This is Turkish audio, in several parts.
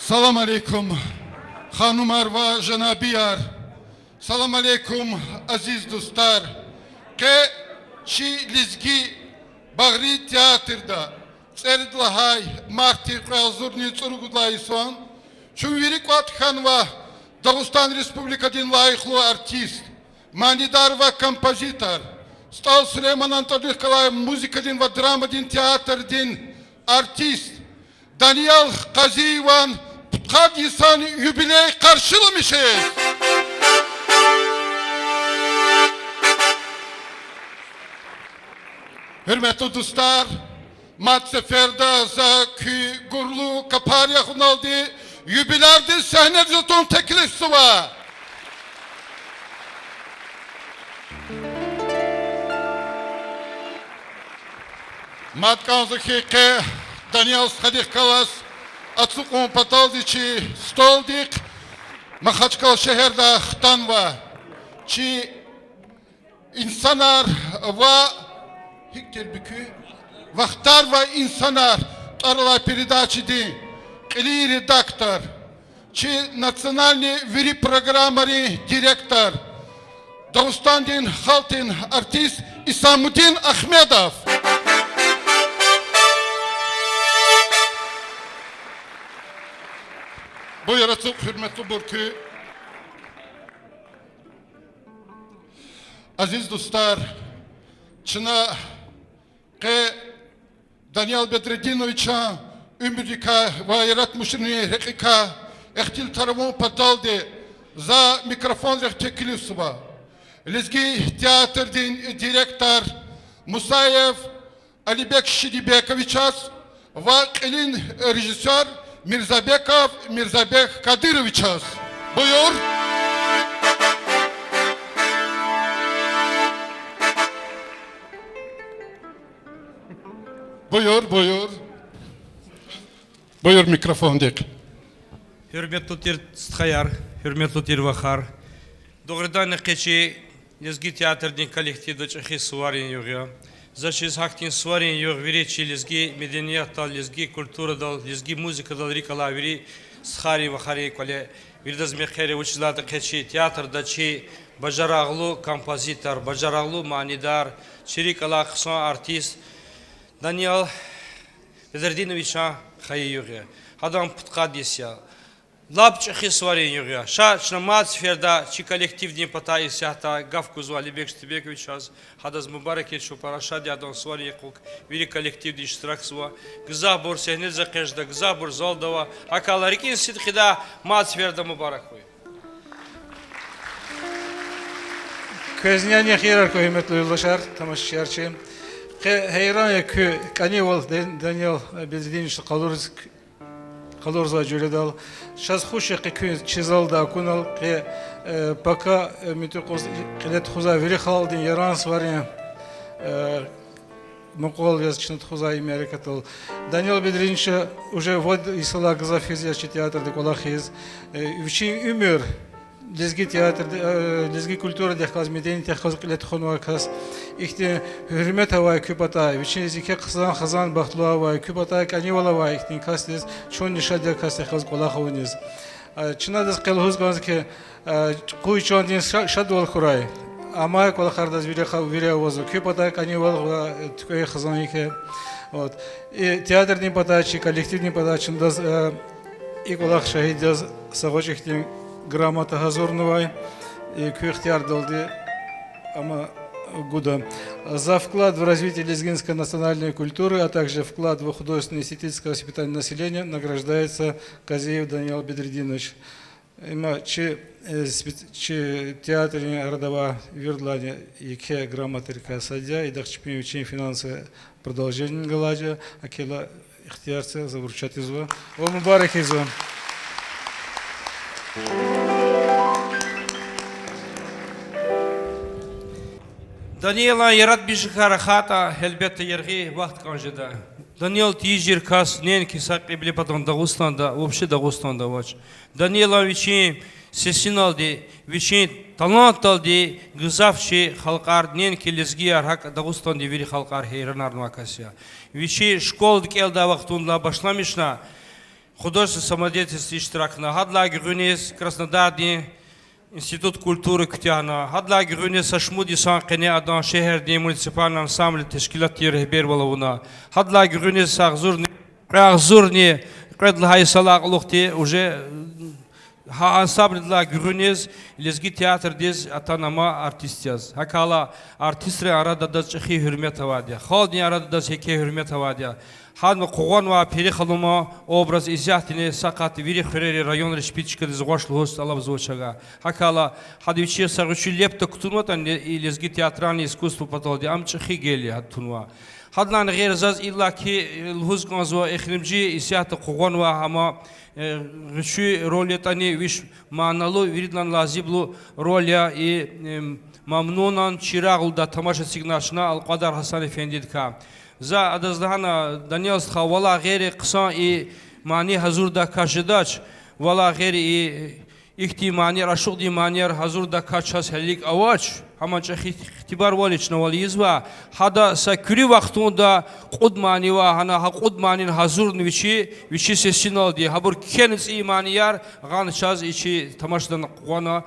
Salam aleykum, hanımlar ve janabiyar. Salam aleykum, aziz dostlar. Ke çi lizgi Bagri Teatr'da Çerdlahay Marti Krazurni Çurgudlay son Çuvirik Vatkanva Dağıstan Respublika'nın layıklı artist, manidar ve kompozitor Stal Süleyman Antalya'yı kalay müzikadın ve dramadın teatrın artist Daniel Kazivan Putkad insan yübiley karşılamışız. Hürmetli dostlar, mat seferde za kü gurlu kapar yakın oldu. Yübilerde sahne zaten teklifsi var. Mat kanzı ki Daniel Sadik Kalas Atsuk on pataldiçi stoldik Mahaçkal şehirde xtan var. Çi insanlar ve Hikterbükü Vaktar ve insanlar Tarla передачи ди Кли редактор Чи национальный вери программари директор Дагыстандин халтин артист Исамудин Ахмедов. Bu yaratık hürmetli burku. Aziz dostlar, Çına Daniel Bedredinovича Ümrika ve yaratmışını rekika ehtil tarafı pataldı za mikrofon rektekilüsüva. Lizgi teatrın direktör Musayev Alibek Şidibekoviças ve kelin rejisör Mirzabekov Mirzabek Kadyroviças. Buyur. Buyur. Buyur mikrofon dek. Hürmetli Tirtskayar, hürmetli Tirvahar. Doğrudan keçi lezgi teatrın kolektivde çeşit suvarin yoğya. Zaşiz haktin suvarin yoğ verici lezgi medeniyet dal, lezgi kültür dal, lezgi müzik dal rikala veri skari vahari kale virdaz mekhere uçlarda keçi teatrda çi bacarağlı kompozitor, bacarağlı manidar, çirikala kısa artist. Daniel Bedredinovича Хайюге. Адам Putkadisya. Lapç xisvarin yoğya. Şa mat sferda çi kolektivni patay sahta Gavkuz Alibek Stebekoviç az hadaz mübarek et şu paraşa diadan svari yakuk veri kolektivdi iştirak suva. Gzabur sehne zakejda gzabur zoldava akalarikin sidxida mat sferda mübarek koy. Köznyan yaxırar kıymetli yoldaşlar, tamaşaçılar. Hayran ya ki kaniyol Daniel Bedredinovич kalorza cüredal. Şaz hoş ya ki çizal da kunal ki пока метокос килет хуза вери халдин яран сварин Мукол язычный хуза Америкатол. Даниэл Бедрединович уже вот исала газафизия театр деколахиз. Вчин умер Лезги театр, лезги культура дехказ медени техказ килет хонвакас. Ихте hürmet hava küpata. Вчин зике хазан бахтлу hava küpata канивала hava ихтин кастез чон нишадя кастехаз колаховниз. Чинадас келхуз ганзке куй чон дин шадвал хурай. Амай колахардаз вире возу küpata канивал ткой хазан ике. Вот. И театрный подачи, коллективный подачи, и колах шахидаз сагочихтин грамота Газорновой и Кюхтяр Долди Ама Гуда. За вклад в развитие лезгинской национальной культуры, а также вклад в художественное и эстетическое воспитание населения награждается Казеев Даниэл Бедрединович. Чи театрне родова Вердлане и ке грамотерка садя и дахчпин учень финансы продолжение галадя, акела ихтиарцы завручат изва. О мубарак изва. Daniela yarat bir harahata elbette yergi vakt kanjeda. Daniel tijir kas nen ki sakibli patron Dağıstan'da, вообще Dağıstan'da var. Daniela viçin sesin aldı, viçin talant aldı, gızafçı halkar nen ki lezgi arhak Dağıstan'da veri halkar heyran arnavakasya. Viçin şkoldik elde vaktunda başlamışna художественной самодеятельности Штиракна, Хадлаги Рюнис, Краснодарди, Институт культуры Ктяна, Хадлаги Рюнис, Ашмуди Санкене, Адан Шехерди, муниципальный ансамбль Тешкилати Рехбервалауна, Хадлаги Рюнис, Ахзурни, Кредлхай Салак Лухти, уже ансамбль для Грюнис, Лезги театр дез атанама артистяз. Хакала артистры арада да чехи хурметавадия. Халдни арада да чехи хурметавадия. Хадма Куганва перехалума образ изяхтине сакат вири хурери район решпичка дез гошлхост алав зочага. Хакала хадвичи сагучи лепта ктунватан Лезги театральное искусство потолди. Ам чехи гели хаттунва. Хадlan غير زاز إلا كي الهوز كنزوا إخرمجي إسيات قوان وهما غشوا رولي تاني ويش معنالو ويردلان لازيبلو روليا ممنونان شراغل دا تماشا سيغناشنا القدر حسن افنديد كا زا أدازدهانا دانيال سخا غير قصان معني حضور دا كاشداش ولا غير إختي معني رشوق دي معني حضور دا كاشاس هليك أواج همانچه اختبار والیچ نوالیز و حدا سکری وقتون دا قد معنی و هنا ها قد معنی حضور نویچی سسینال دی هبور کنس ایمانیار غان چاز ایچی تماشدن قوانا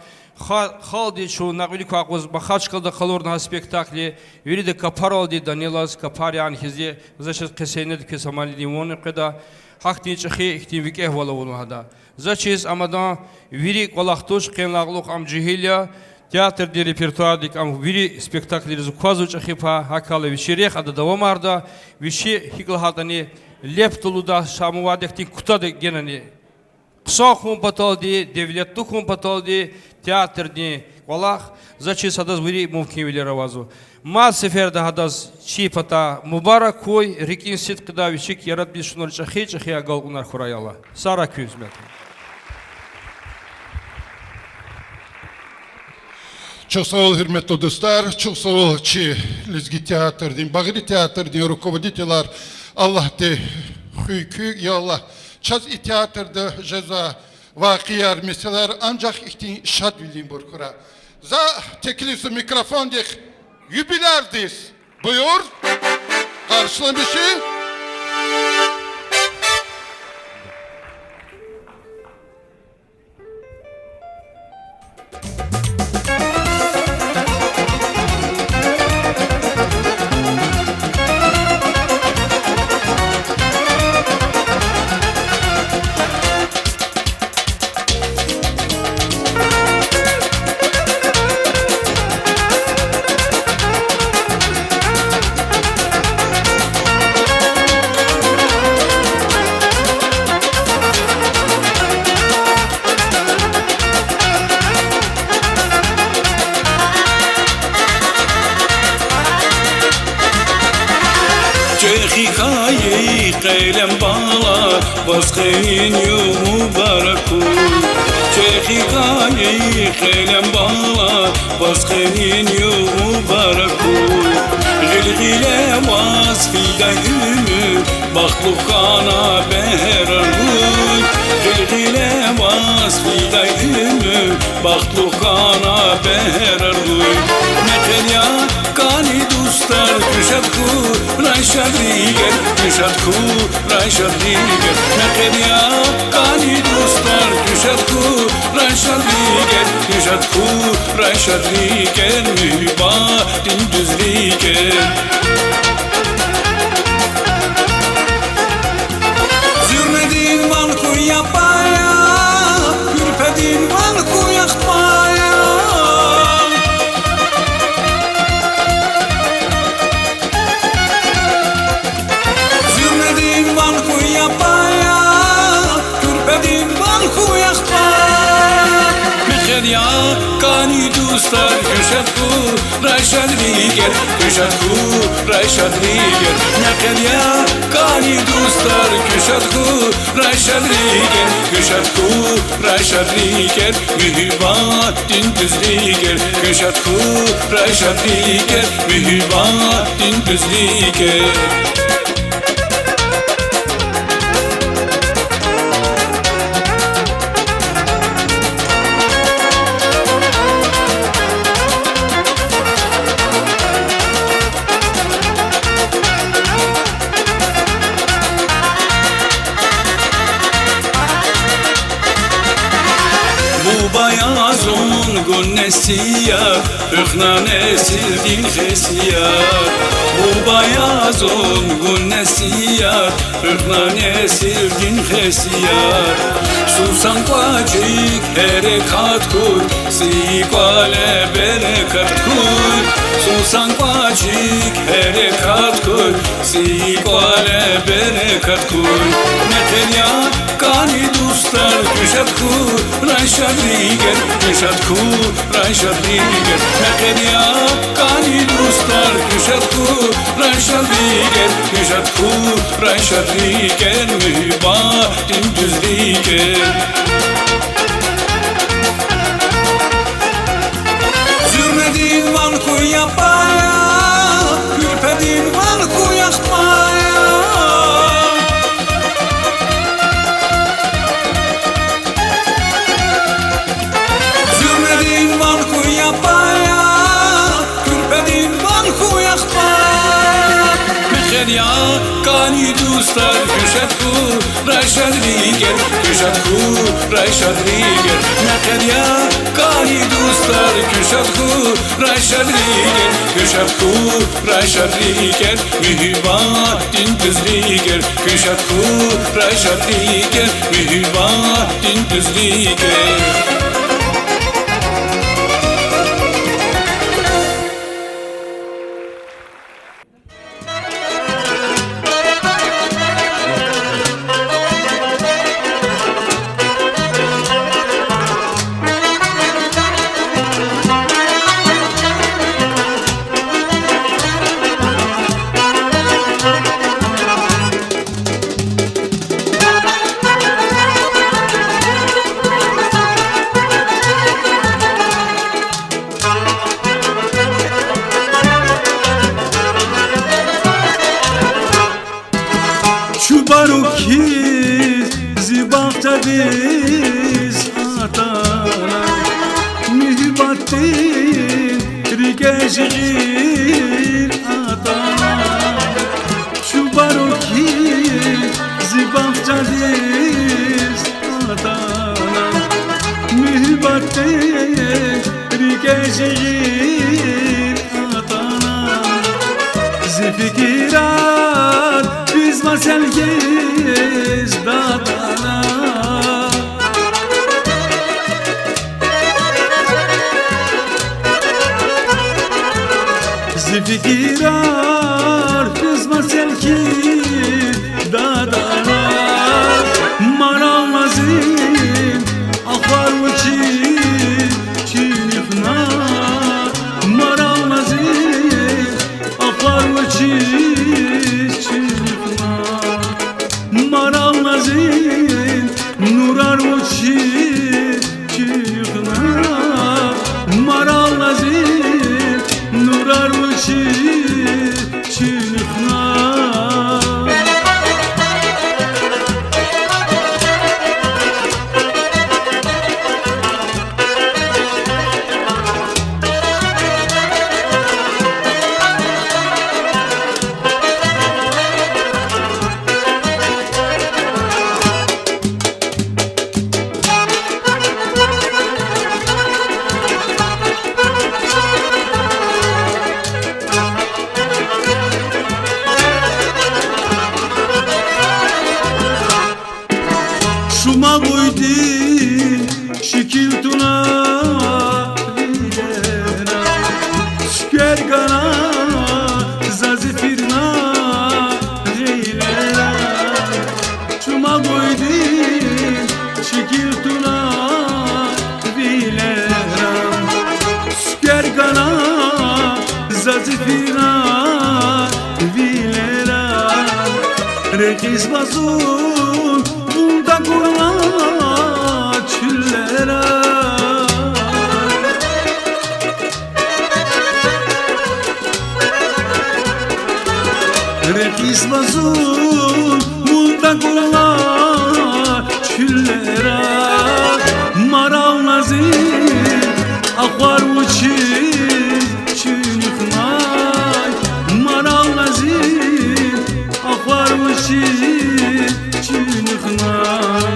خالدی چو نقلی کاغوز بخاچ کلد خلورن ها سپیکتاکلی ویری د کپارال دی دانیلاز کپاریان هزی زشت قسینه دی کسامالی دیمون قدا حق دی چخی اختیویک احوالا ولو هدا زچیز امادان ویری قلاختوش قیملاغلوق ام جهیلیا Театр де репертуардик ам вири спектакли резуквазу чахипа хакала виширех ада давамарда виши хиглахатани лептулуда шамувадехти кутады генани ксахум паталди девлеттухум паталди театр де валах зачи садаз вири мумкин вилеравазу ма сеферда хадаз чи пата мубарак кой рикин сит кыда вишик ярат бишунор чахи агалгунар хураяла сара küzmet. Çok sağ ol hürmetli dostlar, çok sağ ol ki Lezgi Teatr'ın, Bağri Teatr'ın rukovoditeler Allah de hükü ya Allah. Çaz teatrda ceza vakiyar meseleler ancak ihtin şad bildiğim burkura. Za teklisi mikrofon dik yübilerdiz. Buyur. Karşılamışı. Hikaye qeylem bala Basqeyin yu mubaraku Hikaye qeylem bala Basqeyin yu mubaraku Gilgile vasfida gümü Baklukkana beherarun Gilgile vasfida gümü Baklukkana beherarun Metelya kani dostlar Küşatku Rayşadriger Küşatku Rayşadriger Metelya kani dostlar Küşatku Rayşadriger Küşatku Rayşadriger Mühibadin düzriger Zürmedin valku yapaya Ürpedin valku yakmaya Zürmedin valku yapaya Ürpedin valku yakmaya Mekheriya kani dostlar Küşatku Rayşadriger Küşatku Rayşadriger Mekheriya kani dostlar Küşatku Rayşadriger Küşatku Rayşadriger Mühibadin düzriger Küşatku Rayşadriger Mühibadin düzriger bayazun günnesiya Hıknane sildin xesiya Bu bayazun günnesiya Hıknane sildin xesiya Susan kvacik herekat kur Sikvale berekat kur Susan kvacik herekat kur Sikvale berekat kur Metelya kani dostlar Küşat kur Rayşad Riger Küşat kur Rayşad Riger Metelya kani dostlar Küşat kur Rayşad Riger Küşat kur Rayşad Riger Mühibadin düz Riger Zürmedin van kuyapaya Kürpedin van kuyakmaya Zürmedin van kuyapaya Kürpedin van kuyakmaya Meherya kani dostlar Küşat kur Rayşad Riger Küşat kur Rayşad Riger Meherya kani dostlar Küşat kur Rayşad Riger Küşat kur Rayşad Riger Mühibadin düz Riger Küşat kur Rayşad Riger Mühibadin düz Riger Barukiz zibahtadiz atana Mühibbatin rigejir atana Şu barukiz zibahtadiz atana Mühibbatin rigejir atana Zifikirat biz maselgiz dadana Zifikirat biz maselgiz dadana Maramazin akhar uçi çinifna Maramazin akhar uçi Maramazin nurar uçi çıkna Maramazin nurar uçi çıkna Şuma buydi şikil tuna videna Şker gana zazifirna gilera Şuma buydi şikil tuna videna Şker gana zazifirna gilera Rekiz bazun da kurma çüllere Rekiz bazun da kurma çüllere Marav nazir akhar uçi çınıkmay Marav nazir akhar uçi çınıkmay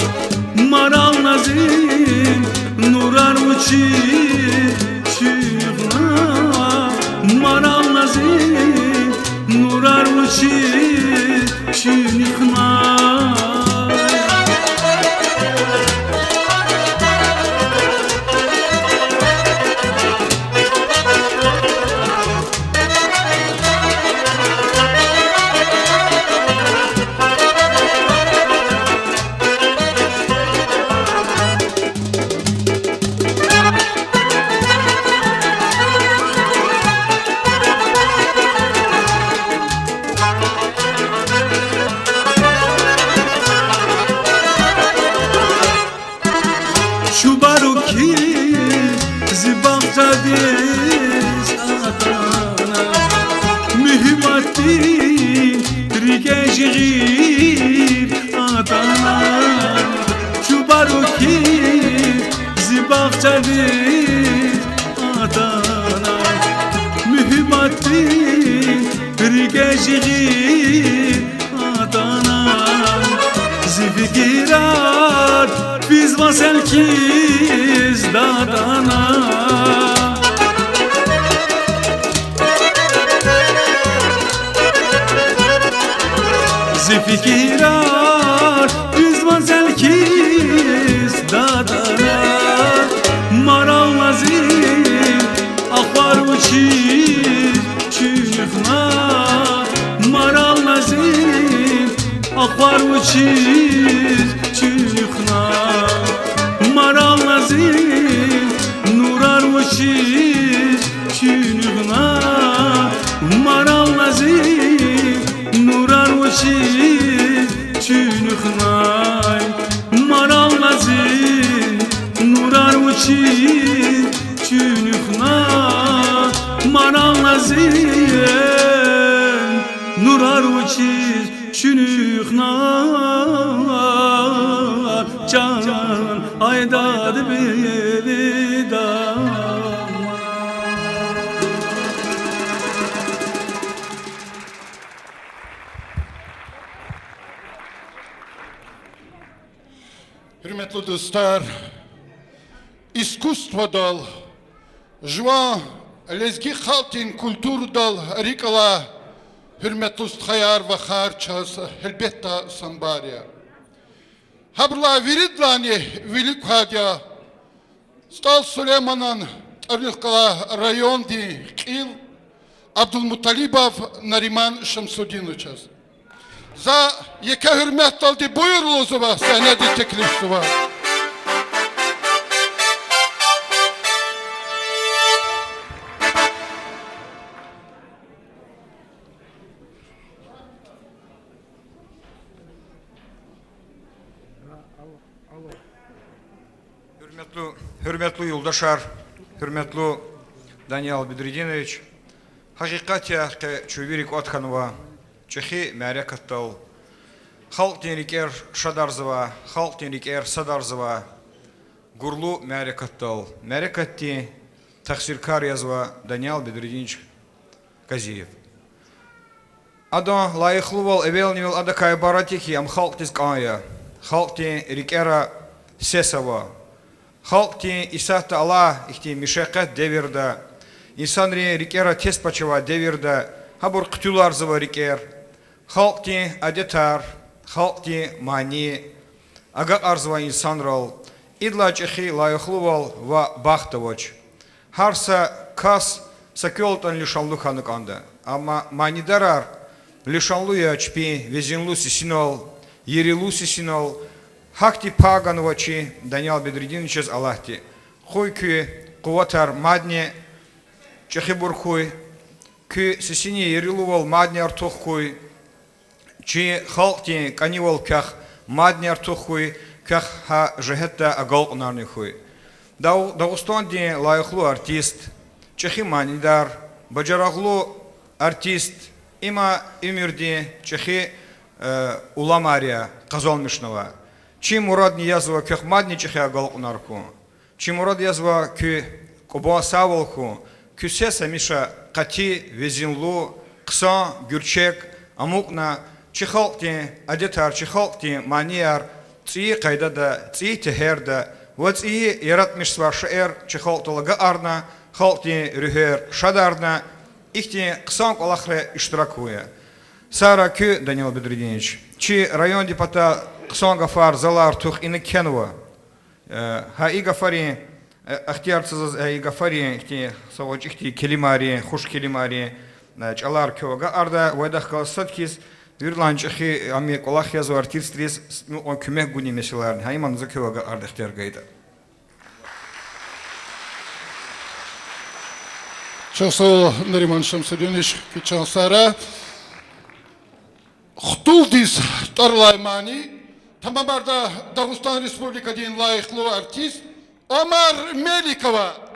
Maral nazin nurar uçi uçi çıkma Maral nazir nurar uçi çıkma Şubaruki zibaqcadiz atana Mühimmatin rikejgir atana Şubaruki zibaqcadiz atana Mühimmatin rikejgir atana Zifikirar biz vaselkiz dadana Zifikirar biz vaselkiz dadana Maral nazir akbar uçir çıkma Maral nazir akbar uçir çıkma Maral nazir nurar uçir çıkma Maral nazir nurar uçir çıkma Maral nazir nurar uçir çıkma Maral nazir nurar uçir çıkma Can aydad bilida Hürmetli dostlar, iskustvo dal, jua lezgi haltin kultur dal rikala, hürmetli usthayar ve harçaz elbette sambarya. Habla viridlani vilik hadya, stal Süleyman'ın Arıkala rayon di Kil, Abdülmuttalibov Nariman Şamsuddinoviçaz. За яка hürmet daldı buyurlu zıva sahnede teklif zıva. Hürmetli yoldaşlar, hürmetli Daniel Bedretdinoviç, hakikatya ki çövirik Otkanova, Çehi Merekattal, Halk Tenriker Şadarzova, Halk Tenriker Sadarzova, Gurlu Merekattal, Merekatti, Taksirkar yazva Daniel Bedretdinoviç Казиев. Ада лайхлувал эвелнивал ада кайбаратихи ам Халк Кая, Халк Рикера Сесова, Халк Исахта Алла ихти Мишакат Деверда, İnsanri Rikera Tespaçeva Devirda, Habur Ktülarzova Riker, Halk Adetar, Halk Mani, Aga Arzva İnsanral, İdla Çehi Layıhluval ve Bahtavoç. Harsa Kas Saköltan Lişanlukanık anda. Ama Manidarar Lişanluya Çpi Vezinlu Sisinol, Yerilu Sisinol, Hakti Paganovaçi Daniel Bedretdinoviçez Allahti. Хуйки Куватар Мадни Чехибурхуй, Ки Сисини Ерилувал Мадни Артухуй, Чи Халти Канивал Ках Мадни Артухуй, Ках Ха Жегетта Агалкнарнихуй. Дагустанди лайхлу артист, Чехи Манидар, Баджараглу артист, Има Имирди, Чехи Уламария, Казалмишнова. Чи Мурад Ниязова Ках Мадни Чехи Агалкнарку. Чи Мурад Язва Ки Кобуасавалху, Küsese Mişa Kati Vezinlu Kısa Gürçek Amukna Çihalti Adetar Çihalti Maniyar Tsiyi Kaydada Tsiyi Teherda Вот и яратмиш сва шаэр, чи халталага арна, халти рюхер шадарна, ихти ксанг алахре иштиракуя. Сара кю, Данил Бедридинович, чи район депата ксанга фар залар тух ины кенва. Ха и гафари, ахтиарцыз и гафари, ихти савач ихти келимари, хуш келимари, чалар кюга арда, вайдах каласаткиз, Вирланч ахи ами колах язу артистрис он kümek guni meşelerin hayman zakıva arda ihtiyar gayda. Çok sağ ol Neriman Şamsıdinoviç Küçansara. Хтулдис Тарлаймани, Тамамарда Дагыстан Республика дейін лайықлы артист Омар Меликова.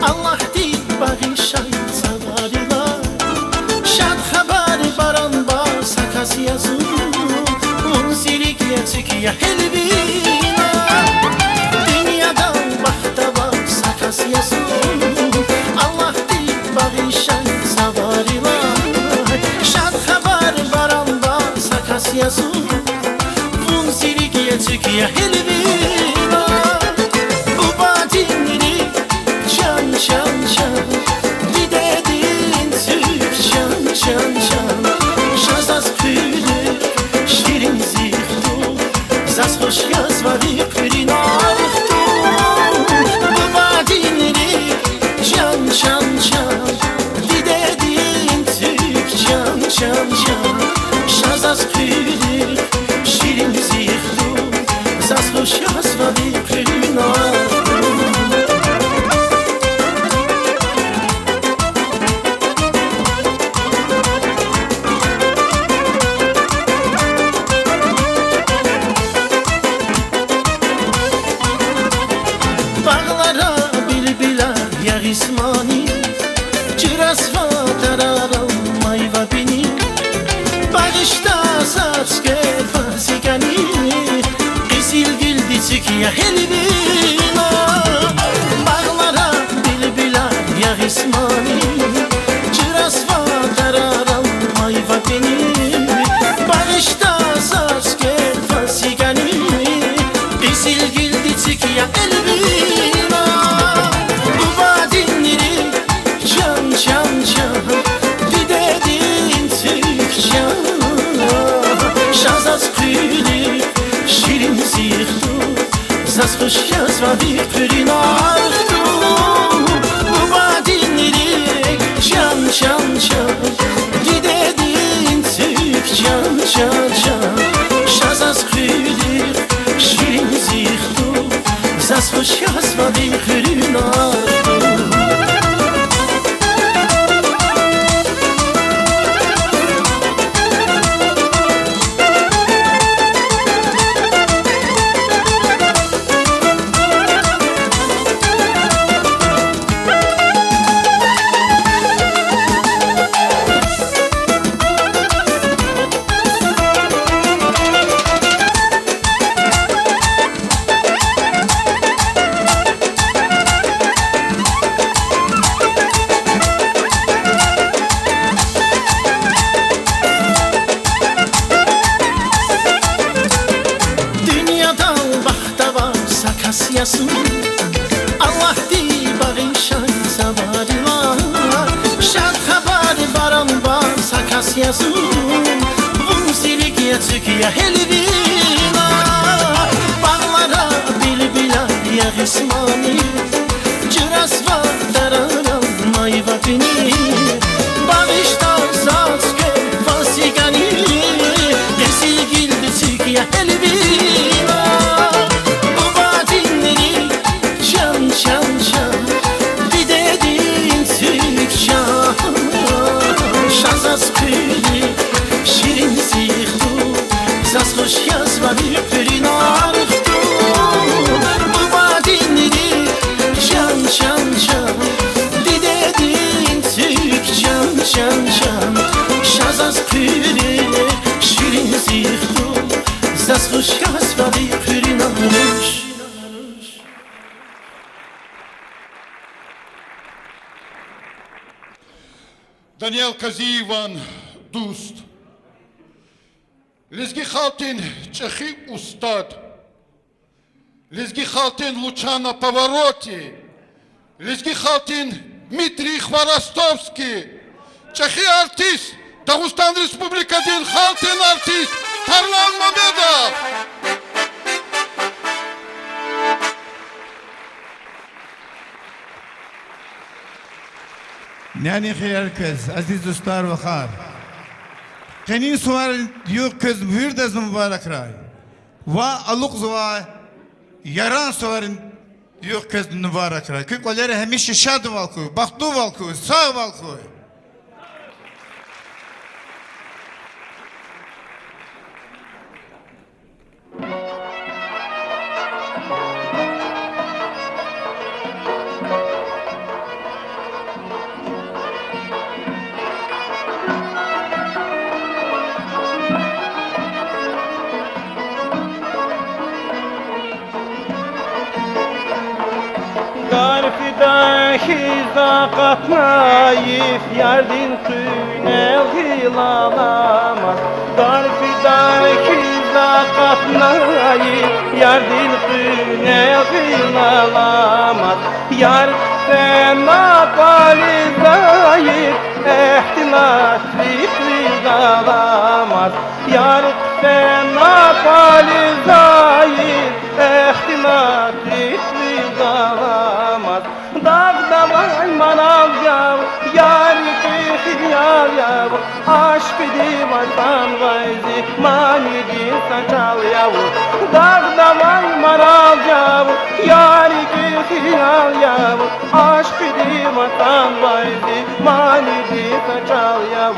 Allah değil bağışay savarila Şad habari baran bar sakas yazın Unzirik yetkiye helvina Dünyadan bahta var sakas yazın Allah değil bağışay savarila Şad habari baran bar sakas yazın Unzirik yetkiye helvina Şan şan, gidedin Türk şan şan şan Şazaz püdür, şirin zihtu Zaz hoş yazvari pürin ahtu Baba dinleri şan şan şan Gidedin Türk şan şan şan Şazaz püdür, şirin zihtu Zaz hoş yazvari pürin ahtu İsmani Cirasva tararam mayva bini Bağışta saçke fasikani Esil gildi çıkıya helvina Bağlara bilbila ya İsmani Cirasva tararam mayva bini Bağışta saçke fasikani Esil gildi çıkıya helvina Şan şan, gidedin Türk şan Şazaz püdür, şirin zihtu Zaz hoş yazvari pürin ahtu Baba dinleri şan şan şan Gidedin Türk şan şan şan Şazaz püdür, şirin zihtu Zaz hoş yazvari pürin ahtu Yasun Allah di bağışay savarila Şad haber baran bar sakas yasun Vunzilik yetkiye helvina Bağlara bilbila ya İsmani Cirasva tararam mayva bini Bağışta saçke fasikani Esil gildi çıkıya helvina Şan şan, gidedin Türk şan Şahsvali Hürinanuş Daniel Kazivan Dust Lizgi Khaltin Çehi Ustad Lizgi Khaltin Luciana Pavarotti Lizgi Khaltin Dmitri Khvarostovski Çehi artist Dağıstan Respublika'nın Khaltin artist Tarlan Mamedov Yani xeyir kız, aziz dostlar ve xar. Kenin suvar yok kız mühürdez mübarek ray. Ve aluk zva yaran suvarın yok kız mübarek ray. Kıkolları hemişe şad valku, bahtlu valku, sağ valku. Garfidahi zakat naif yardin tünel hilalama Garfidahi zakat naif yardin tünel hilalama Yar fena pali zayif ihtilas fikri zalamaz Yar fena pali zayif ihtilas fikri zalamaz Dağda vay manav yav, yari ki hiyal yav Aşk divardan vayzi, mani din saçal yav Dağda vay manav yav, yari ki hiyal yav Aşk divardan vayzi, mani din saçal yav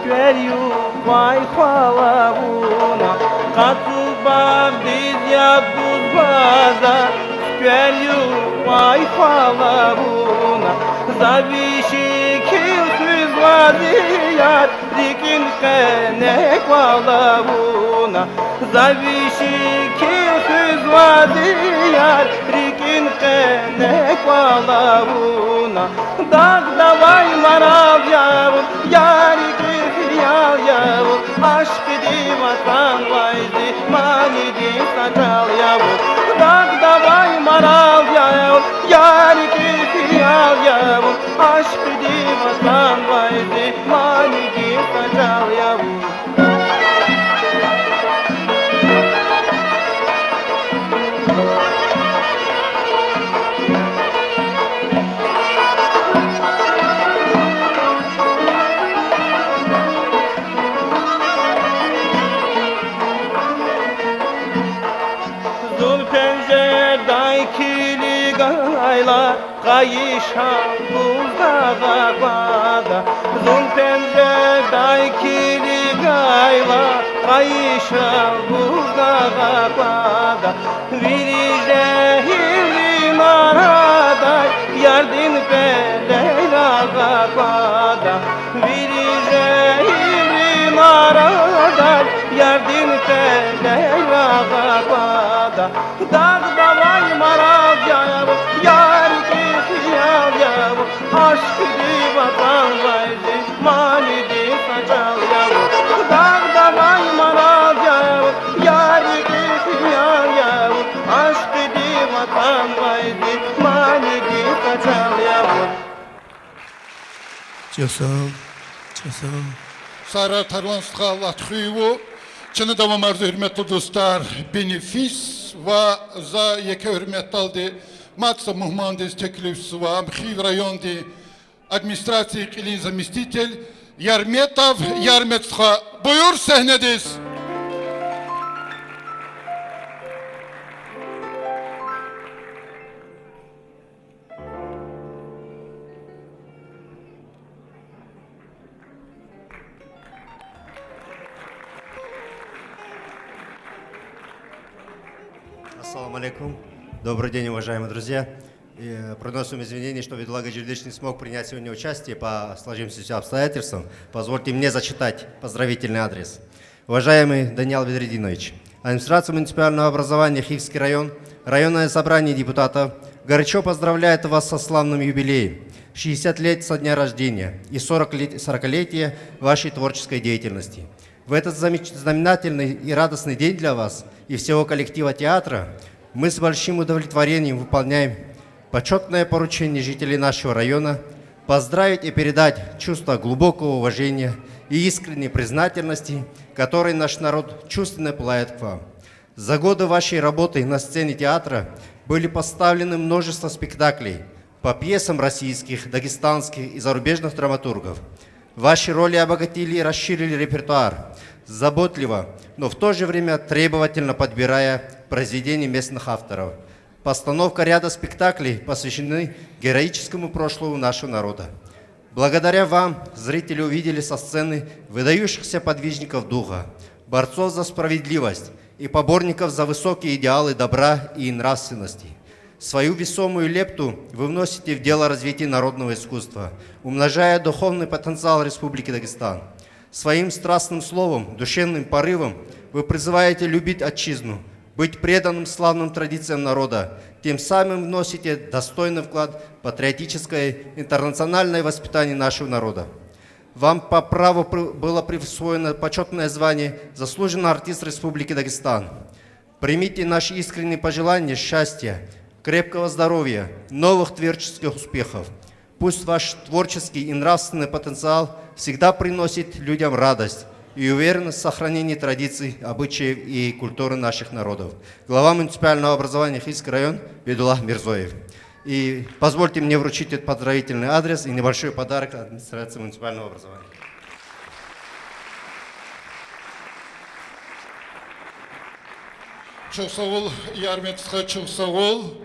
Скверью вай хвалавуна Катуба дизя бузбаза Скверью вай хвалавуна Завиши килсüz vaziyat Dikin kene хвалавуна Завиши килсüz vaziyat Dikin kene хвалавуна Dağda vay marav yavrum Yari ki hiyal yavrum Aşk divatan vaydi Mani din saçal yavrum Dağda vay marav yavrum Yari ki hiyal yavrum Aşk divatan vaydi Mani din saçal yavrum Kayışan buzdağa bağda Zulpemce daykili gayla Kayışan buzdağa bağda Virije hilli maraday Yardin peleylağa bağda Virije hilli maraday Yardin peleylağa bağda Dağda vay marav yavrum Yar ki hiyal yavrum Aşk divatan vaydi Mani di saçal yavrum Dağda vay marav yavrum Yar ki hiyal yavrum Aşk divatan vaydi Mani di saçal yavrum Çosov, çosov Sara Tarlansk'a Allah txuyvu Çını davam arzu hürmetli dostlar Benefis ve za yeke hürmetli aldı Макса Мухмандес Теклевсова, Амхив районный администрации Килин заместитель Ярметов Ярметсха. Buyur sahnedeyiz. Ассаламу алейкум. Добрый день, уважаемые друзья. Приносим извинения, что Ведула Гаджиевич не смог принять сегодня участие по сложившимся обстоятельствам. Позвольте мне зачитать поздравительный адрес. Уважаемый Даниил Бедрединович, администрация муниципального образования Хивский район, районное собрание депутатов горячо поздравляет вас со славным юбилеем. 60 лет со дня рождения и 40-летия вашей творческой деятельности. В этот знаменательный и радостный день для вас и всего коллектива театра мы с большим удовлетворением выполняем почетное поручение жителей нашего района поздравить и передать чувство глубокого уважения и искренней признательности, которой наш народ чувственно пылает к вам. За годы вашей работы на сцене театра были поставлены множество спектаклей по пьесам российских, дагестанских и зарубежных драматургов. Ваши роли обогатили и расширили репертуар, заботливо, но в то же время требовательно подбирая произведения местных авторов. Постановка ряда спектаклей посвящены героическому прошлому нашего народа. Благодаря вам зрители увидели со сцены выдающихся подвижников духа, борцов за справедливость и поборников за высокие идеалы добра и нравственности. Свою весомую лепту вы вносите в дело развития народного искусства, умножая духовный потенциал Республики Дагестан. Своим страстным словом, душевным порывом вы призываете любить отчизну, быть преданным славным традициям народа, тем самым вносите достойный вклад в патриотическое интернациональное воспитание нашего народа. Вам по праву было присвоено почетное звание «Заслуженный артист Республики Дагестан». Примите наши искренние пожелания счастья, крепкого здоровья, новых творческих успехов. Пусть ваш творческий и нравственный потенциал всегда приносит людям радость и уверенность в сохранении традиций, обычаев и культуры наших народов. Глава муниципального образования Хивский район Ведула Мирзоев. И позвольте мне вручить этот поздравительный адрес и небольшой подарок от администрации муниципального образования. Чусовол, Ярмецка Чусовол.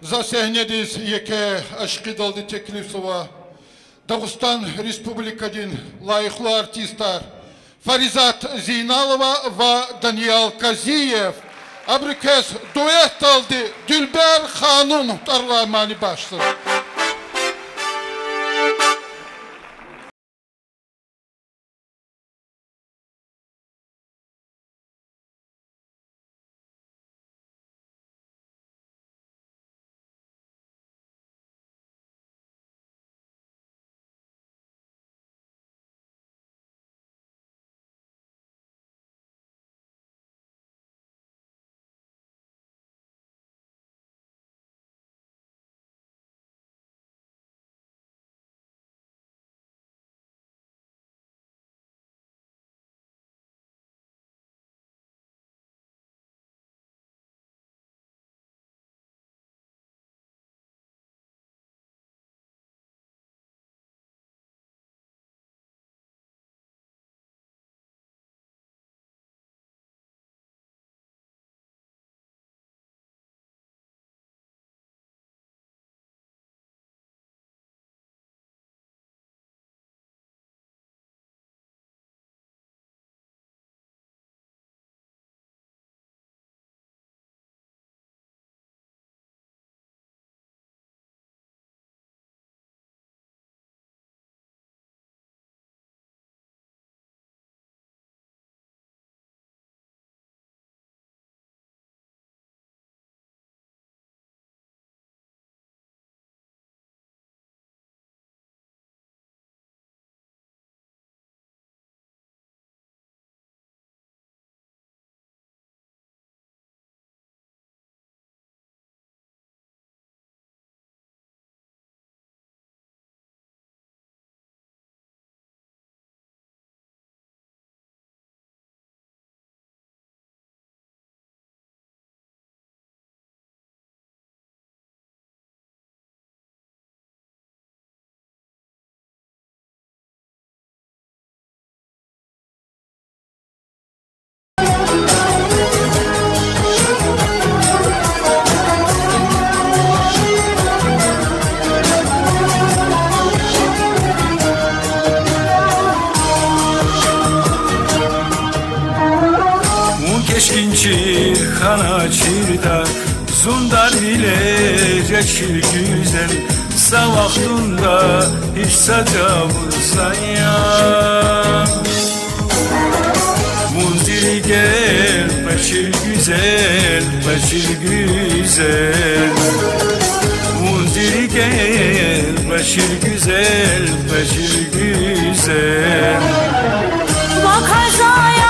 За сәхнедіз екі ашқидалды теклифсова Дагыстан Республикадин лайықлы артистар Фаризат Зейналова ва Даниал Казиев Абрикес дуэт алды Дülber Ханум Тарламани баштыр. Çirxana çirdak Zundar bilecek güzel Savaxtunda hiç saca vursan ya Mundiri gel Beşir güzel Beşir güzel Mundiri gel Beşir güzel Beşir güzel Vakazaya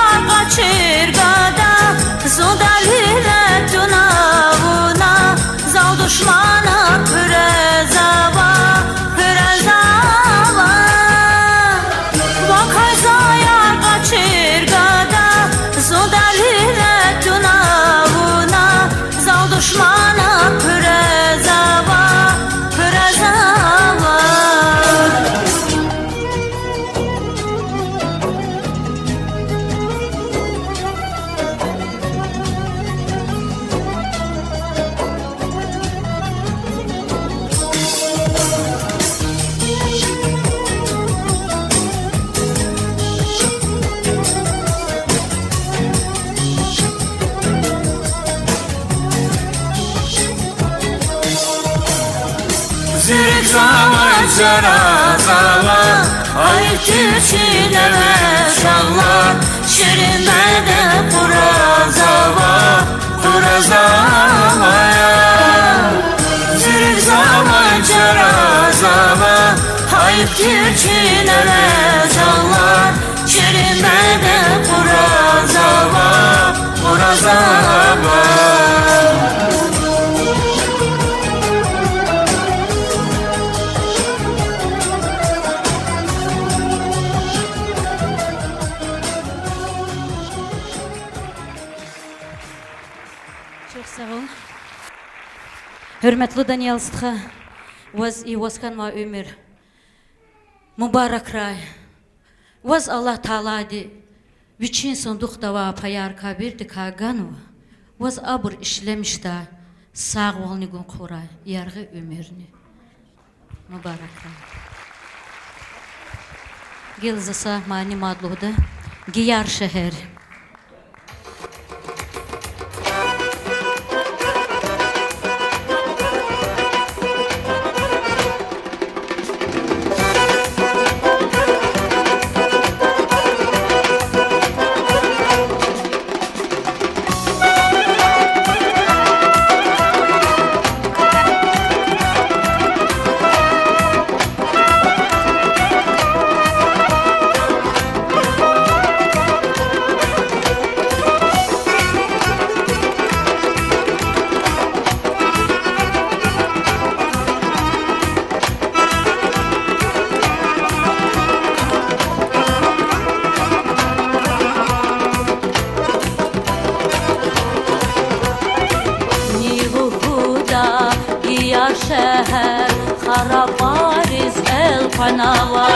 kaçırgada Zudalile tunavuna Zal düşmana pürezava Pürezava Vakazaya kaçırgada Zudalile tunavuna Zal düşmana pürezava Pürezava Zirk zaman zara zala Ayıp tilçine meşallah Şirinde de kurazava Kurazavaya Zirk zaman zara zala Ayıp tilçine meşallah Şirinde de kurazava Kurazava Çok sağ ol. Hürmetli Daniel Stha, vaz i vaskan va ömür. Mübarek ray. Vaz Allah Teala di. Viçin sonduk dava payar kabir di kaganu. Vaz abur işlemiş da sağ olni gun kuray yargı ömürni. Mübarek ray. Gilzasa mani madluda Giyar şehir. Şehir Harabariz el panava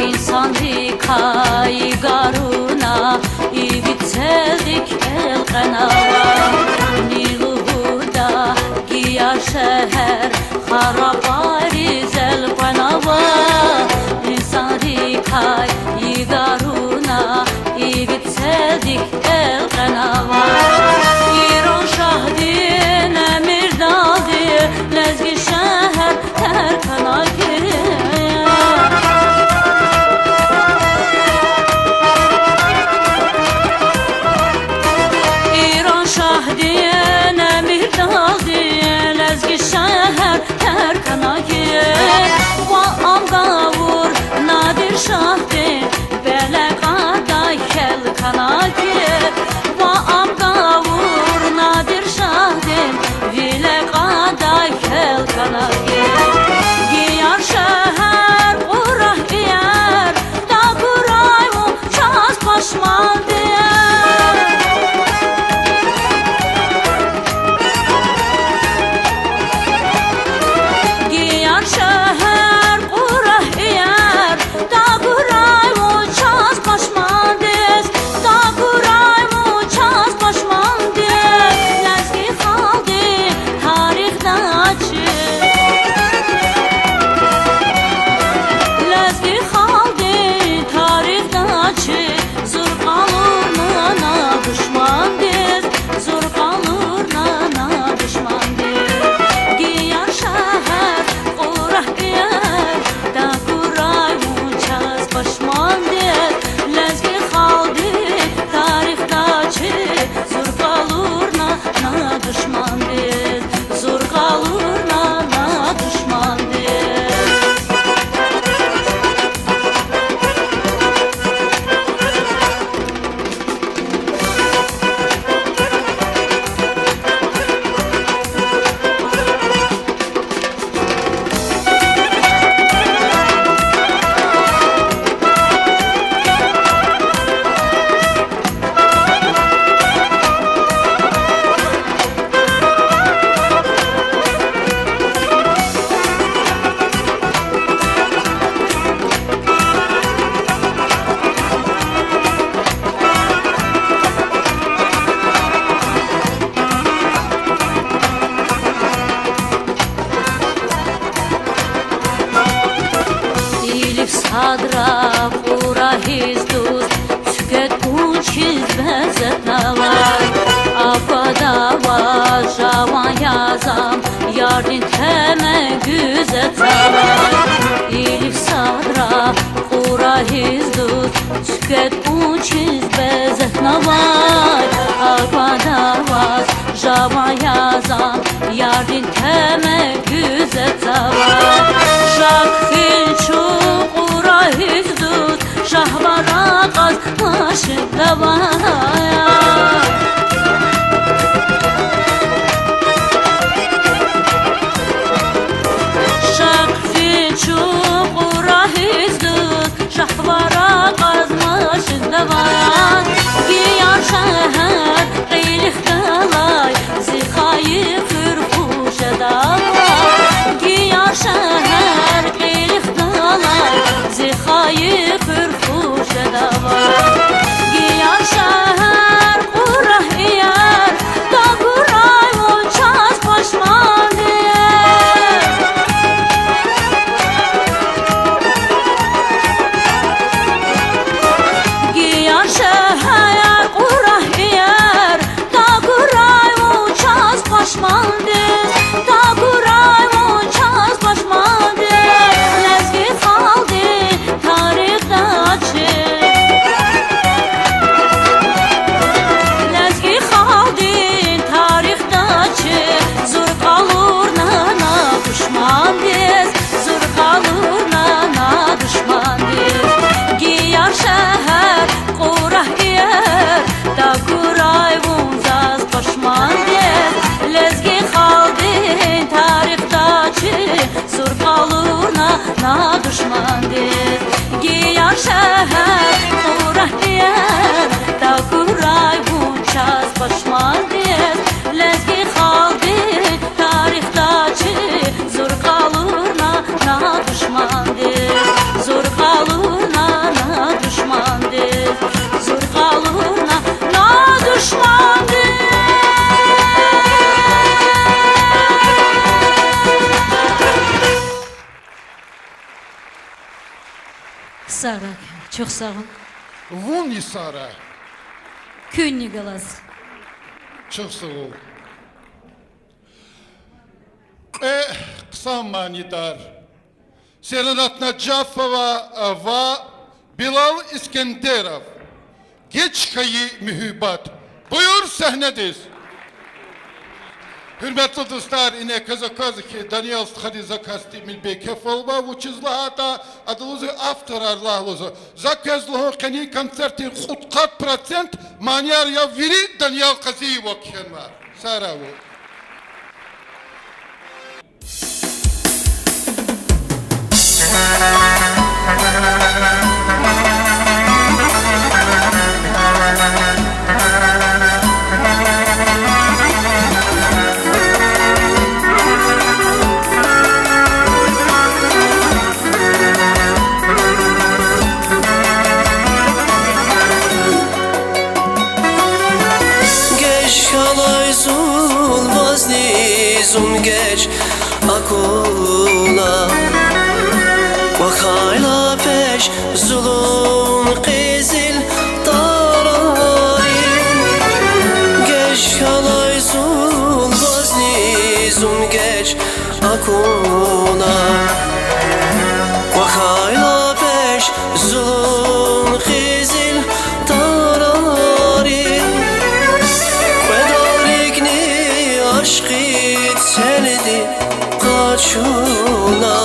İnsan hikayi garuna İbitseldik el kanava Niluhuda giya şehir Harabariz el panava İnsan hikayi garuna İbitseldik el kanava İran şahdin emir dadi Lezgi şehir terkana giriyor izdut Tüket uçiz bezet navay Arpada vaz Java yazan Yardin teme güzet zava Şakfil çuqura izdut Şahvara qaz Maşın davaya Çuqura izdut Şahvara qazmışın davan Giyar şəhər qeylik qalay Zixayı fırxuşə davan Giyar şəhər qeylik qalay Zixayı fırxuşə davan Giyar şəhər qura iyər Da quray olçaz başman Başmandır, ta kuray uçaz başmandır Lezgi kaldı tarihdaçı Lezgi kaldı tarihdaçı Zor kalır nana düşmandır Zor kalır nana düşmandır Giyar şehir kurah yer Ta kuray uçaz başmandır Lezgi kaldın tarihdaçı Zor kalır na düşmandır Giyar şehir kurah diyer Da kuray bunçaz başmandır Lezgi kaldın tarihdaçı Zor kalır na düşmandır Zor kalır na düşmandır Zor kalır na düşmandır Sara, çok sağ ol. Vun Sara. Künni galas. Çok sağ ol. Kısa manidar. Serenat Necafova ve Bilal İskenderov. Geç kayı mühibbat. Buyur sahnedeyiz. Hürmetli dostlar, ine kazaki Daniel Khadizakasti Milbekef olma uçizlahata adılığı автор Allah'lığı. Zakazlığı kani konserti 40% manyar ya viri Daniel Kaziyev okyan var. Saravu. Geç akula Vakayla peş zulüm qizil darayim Geç kalay zul vaznizum geç akula Vakayla peş zulüm qizil darayim Vedarikni aşkit senedi kaçuna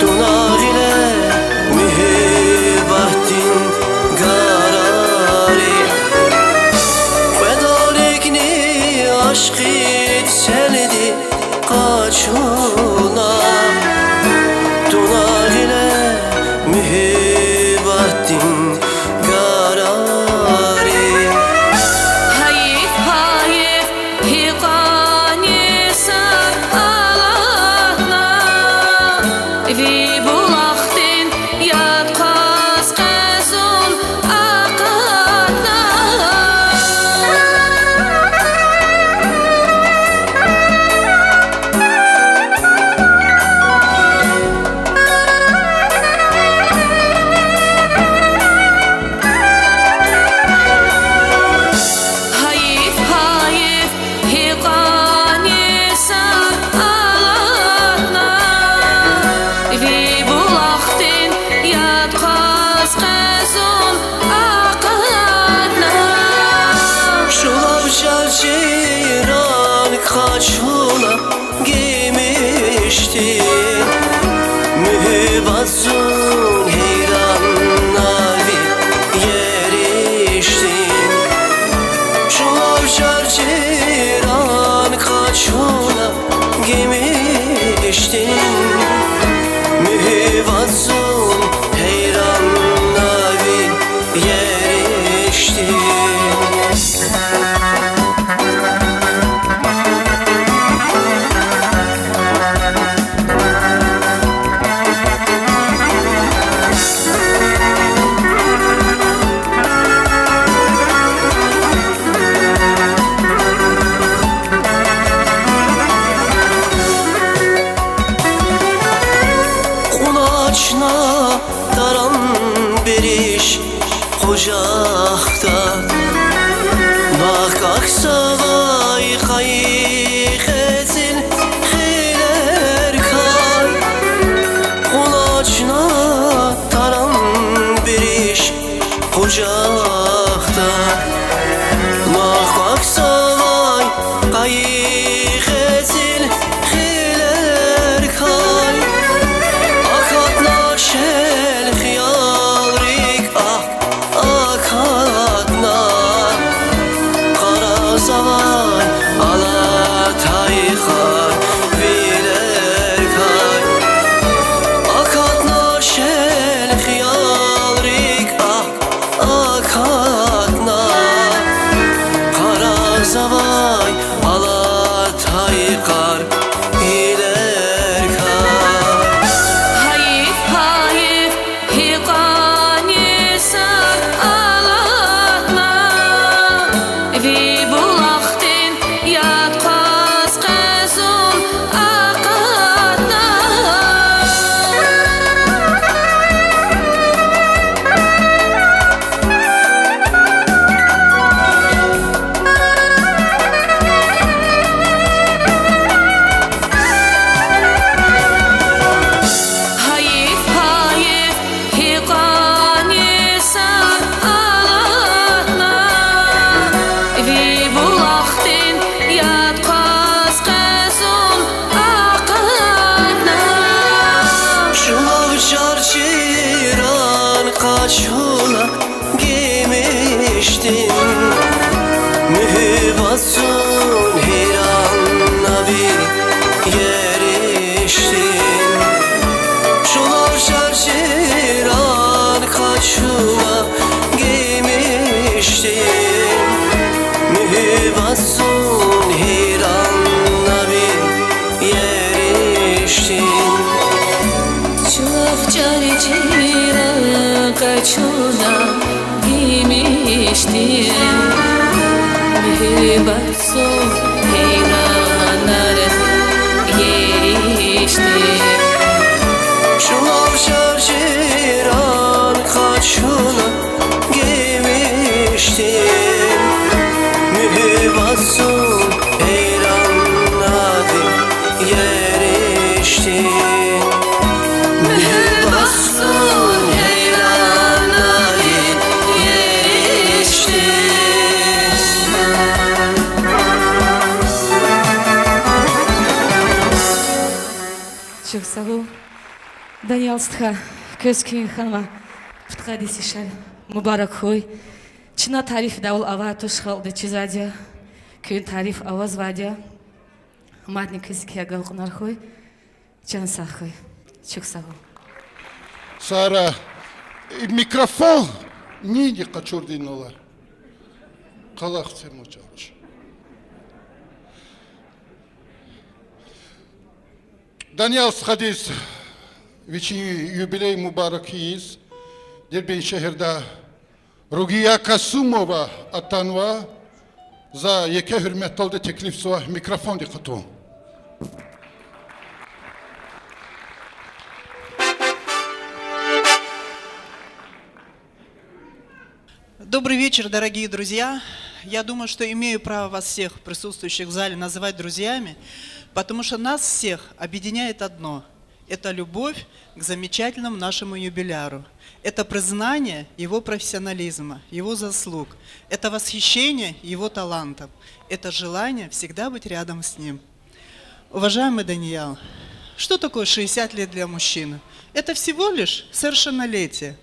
Dunar ile mühibbatin karari Vedarikni aşkit senedi kaçuna Dunar ile mühibbatin karari Hayif hayif hiqani sar ala kaçuna giymiştin Mühibazun heyranları yeriştin Şulav çarçıran kaçuna giymiştin Mühibazun heyranları yeriştin Kulaçna daran beriş Kocakta Bak aksavay kayık ezil Hiler kay Kulaçna daran beriş Kocakta Bak aksavay kayık ezil Hiler kay Akatna şel hiyal rik akatna Kara zavay alatay kar biler kay Akatna şel hiyal rik akatna Kara zavay alatay kar biler kay Hayif hayif hiqanisa alatma Vi bulaqtin yatqaz qazun aqatna Hayif hayif hiqanisa alatma Vi bulaqtin yatqaz qazun aqatna Şulav çarçıran kaçuna giymiştin Mühibazun heyranla bir yeriştin Şulav çarçıran kaçuna giymiştin Mühibazun heyranla bir yeriştin Çulaf çarçıra kaçuna giymiştin Mühibbatsun heyranları yeriştin Şulav çarçıran kaçuna giymiştin Mühibazun heyranladı yeriştin Mühibazun heyranladı yeriştin Çok sağ ol. Daniel Stha, Közkün Hanma, Ptkhadi Sişal, Mübarek Hoy. Çına tarif davul ava tuş halde çizadya, köyün tarif avaz vadya. Madni kızkiya galqınar hoy, can sağ hoy. Çok sağ ol. Sara, mikrofon niye kaçırdın ola? Kalak sen uçarmış. Daniel Skadis, için юбилей mübarekiyiz. Derbin şehirde Rugiya Kasumova atanva za yeke hürmet oldu teklif suha mikrofon dikkatum. Добрый вечер, дорогие друзья. Я думаю, что имею право вас всех присутствующих в зале называть друзьями, потому что нас всех объединяет одно. Это любовь к замечательному нашему юбиляру. Это признание его профессионализма, его заслуг. Это восхищение его талантом. Это желание всегда быть рядом с ним. Уважаемый Даниил, что такое 60 лет для мужчины? Это всего лишь совершеннолетие.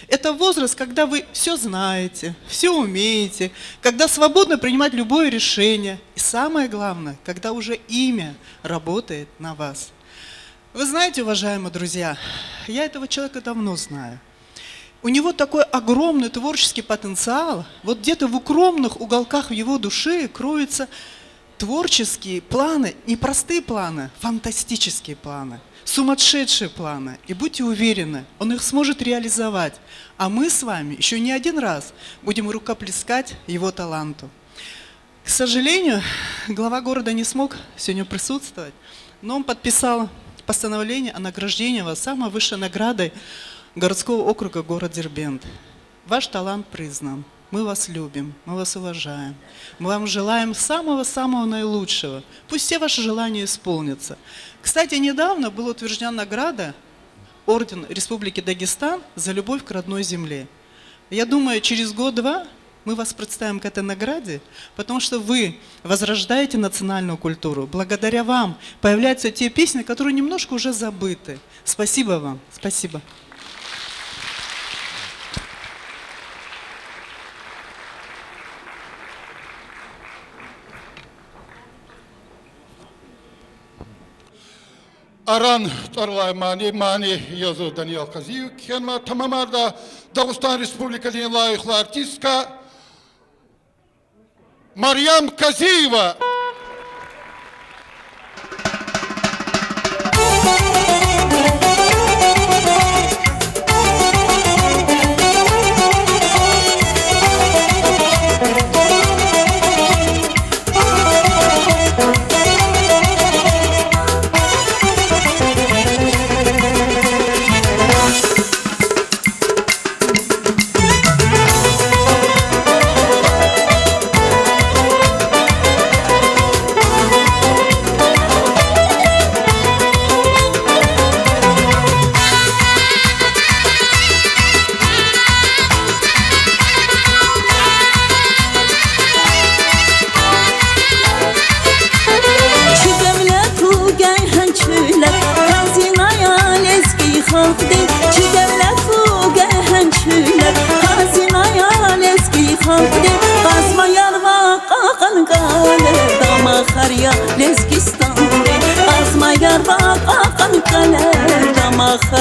Это возраст, когда вы все знаете, все умеете, когда свободно принимать любое решение. И самое главное, когда уже имя работает на вас. Вы знаете, уважаемые друзья, я этого человека давно знаю. У него такой огромный творческий потенциал. Вот где-то в укромных уголках его души кроются творческие планы, не простые планы, фантастические планы, сумасшедшие планы. И будьте уверены, он их сможет реализовать. А мы с вами еще не один раз будем рукоплескать его таланту. К сожалению, глава города не смог сегодня присутствовать, но он подписал постановление о награждении вас самой высшей наградой городского округа город Дербент. Ваш талант признан. Мы вас любим, мы вас уважаем. Мы вам желаем самого-самого наилучшего. Пусть все ваши желания исполнятся. Кстати, недавно была утверждена награда Орден Республики Дагестан за любовь к родной земле. Я думаю, через год-два мы вас представим к этой награде, потому что вы возрождаете национальную культуру. Благодаря вам появляются те песни, которые немножко уже забыты. Спасибо вам. Спасибо. Аран Тарлай Мани yazı Daniel Kaziyuk. Kenma tamamarda Dağıstan Respublikası'nın layıklı artistka Maryam Kaziyeva.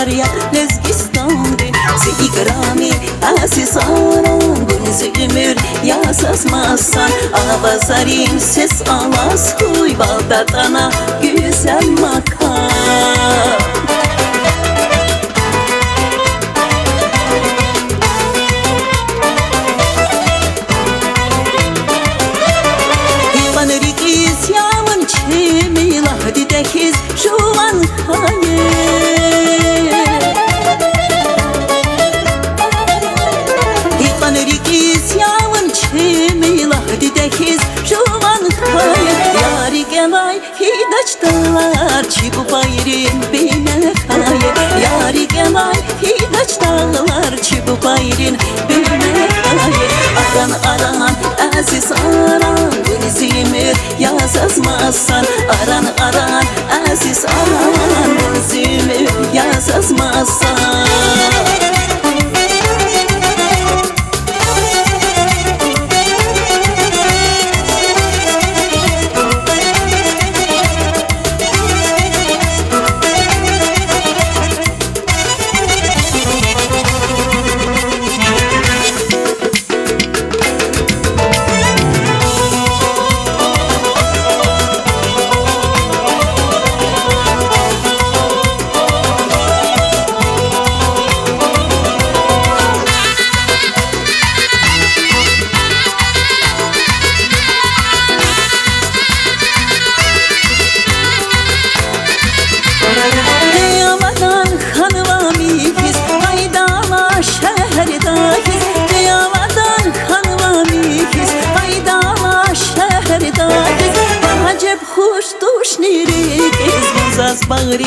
Maharya lezgistande se ikrami asisaran gülzümür yasasmazsan avazarim ses alas huy baldatana güzel makam. Dekiz şu an hayır İkanırıkiz yavun çimilah dekiz şu an hayır Yari gelay hidaçtalar çibu bayrin bine hayır Yari gelay hidaçtalar çibu bayrin bine hayır Aran aran aziz aran gülzümür yasasmazsan Aran aran aziz aran gülzümür yasasmazsan Bagri,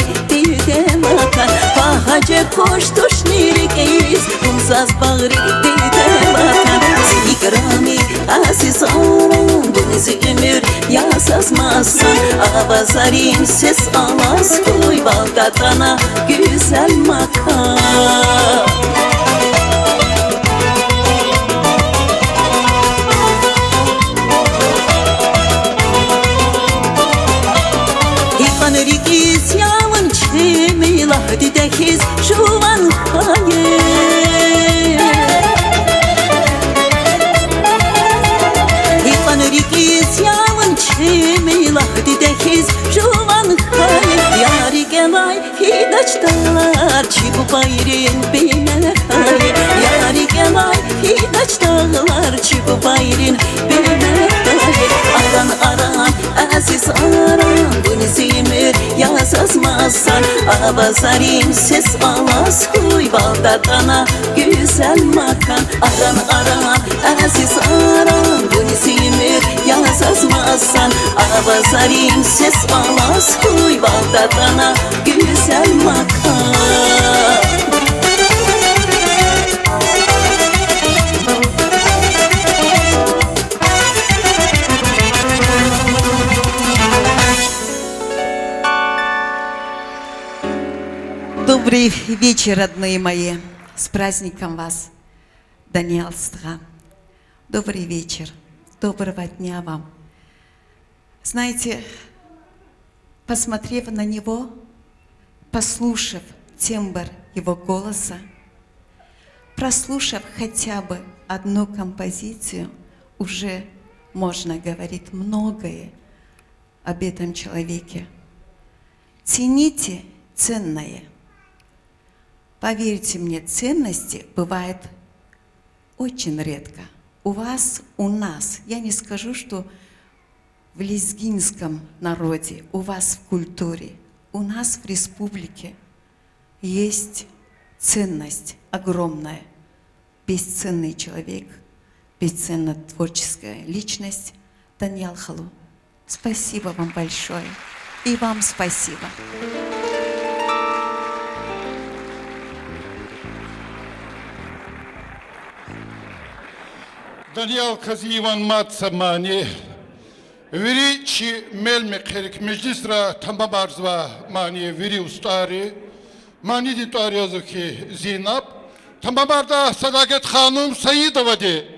Acı koştuş nirikiz Kumsaz bağrı dide vatan Zikrami aziz aran Denizi ömür yasazmazsan Avazarim ses alas Koy Bağdat'ana güzel makam Rikiz yavun çimi lahdi dekiz şuvan hayır Hikan rikiz yavun çimi lahdi dekiz şuvan hayır Yari gelay hidaçtalar çibu bayrin beyne hayır Yari gelay hidaçtalar çibu bayrin beyne hayır Aran aran aziz aran Dönüzümür yasazmazsan Avazarim ses alas Koy Bağdat'ana güzel makan Aran aran aziz aran Dönüzümür yasazmazsan Avazarim ses alas Koy Bağdat'ana güzel makan Добрый вечер, родные мои. С праздником вас, Даниил Стха. Добрый вечер. Доброго дня вам. Знаете, посмотрев на него, послушав тембр его голоса, прослушав хотя бы одну композицию, уже можно говорить многое об этом человеке. Цените ценное. Поверьте мне, ценности бывают очень редко. У вас, у нас, я не скажу, что в лезгинском народе, у вас в культуре, у нас в республике есть ценность огромная. Бесценный человек, бесценная творческая личность Даниил Халу. Спасибо вам большое. И вам спасибо. Daniel Kazivan Matsamani, Viri Chi Melme Kerik Meclisra Tamabarzva Mani Viri Ustari, Mani Dituaryozuki Zinab, Tamabarda Sadaket Hanım Sayidovadi.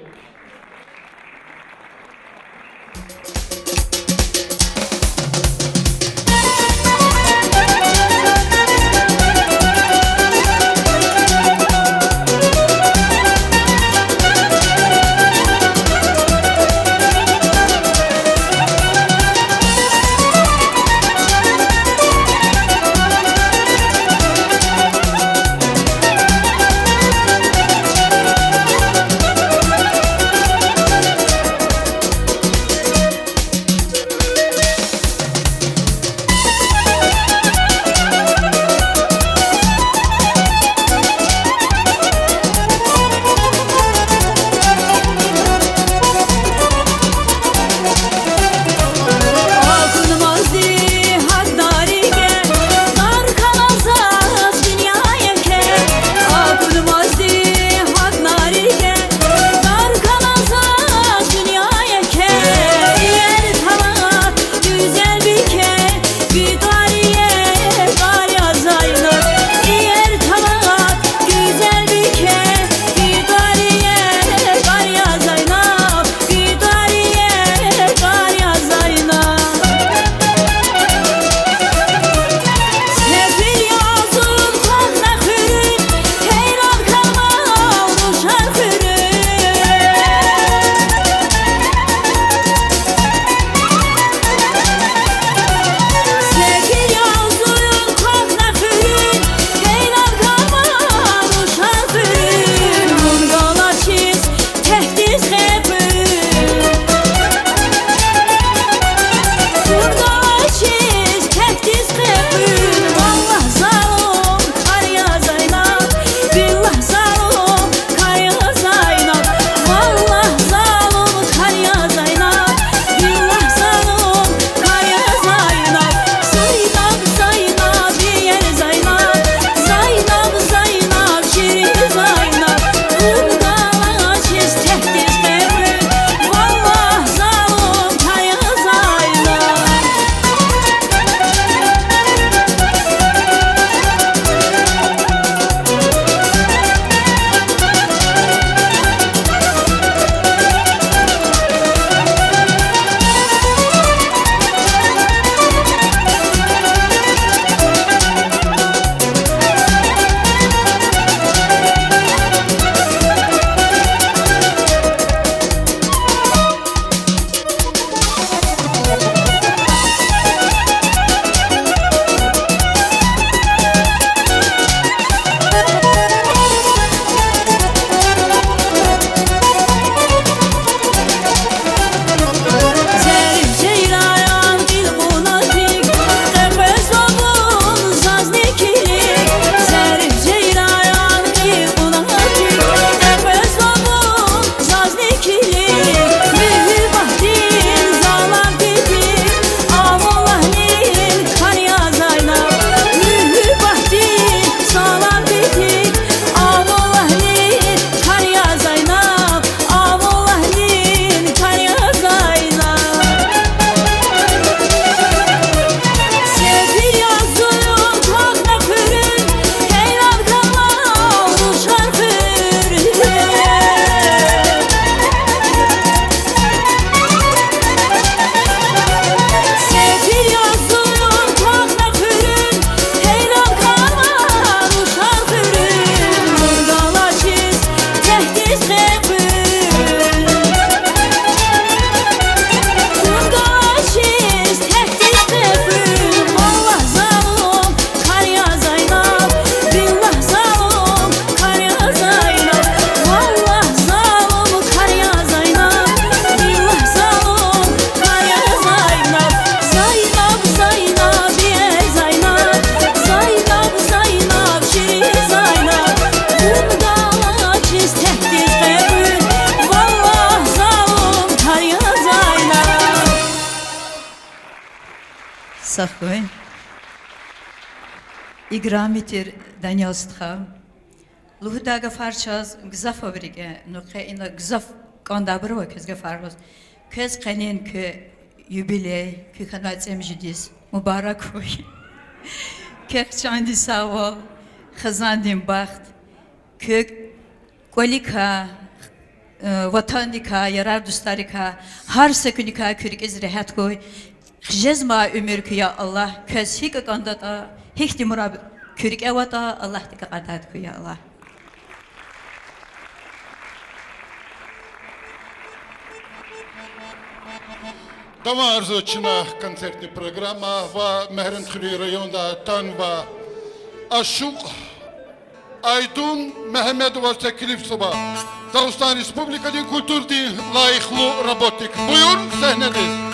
сахой. Играметер Даниэл Стха. Лухдага фарчас гзафабриге, но ина гзаф кандабро кезге фаргос. Кез канен ке юбилей, ке канацем жидис. Мубарак хуй. Кек чанди сава, خزاندیم بخت که کلی که وطنی که یارار دوستاری که هر سکنی که کریک از راحت کوی خجز ما عمر که یا الله کس هیچ کندات هیچ مراب کریک اواتا الله تک قدرت که یا الله Dama arzu çına konsertli programa ve Mehrentkuli rayonda tan ve Aşık Aydın Mehmet ve Sekilif Soba Dağıstan Respublika'nın kültür din layıklı robotik. Buyurun sahnedeyiz.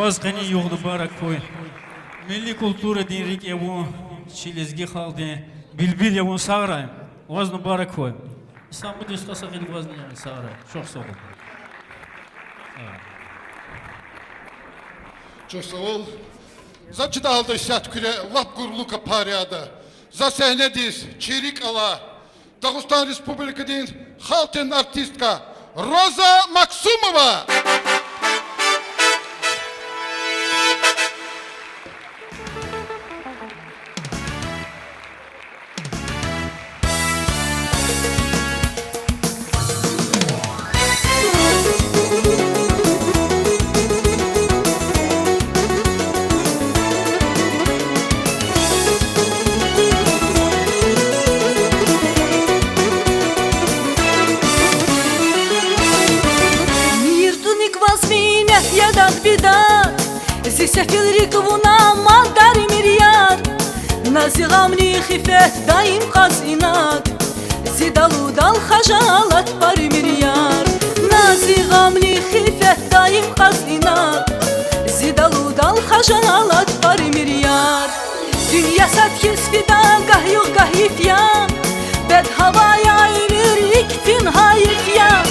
Возгани югды барак кой. Milli kultura dinrik evu çilizgi halde bilbil evu sağray. Vaznu barak koy. İstanbul istasa gelip vaznu sağray. Çok sağ olun. Evet. Çok sağ ol. За читалды сят күре лап гурлука паряда. За сәhnедиз Чирик ала. Дагыстан Республикадин халтен артистка Роза Максумова. زسفل ركبنا ما دار مريار نازي غامني خفات دايم قاسينات زيدالو دال خجالات بار مريار نازي غامني خفات دايم قاسينات زيدالو دال خجالات بار مريار Dünya satkis fidan gah yok gah ifyan Bed havaya emir iktin hayif ya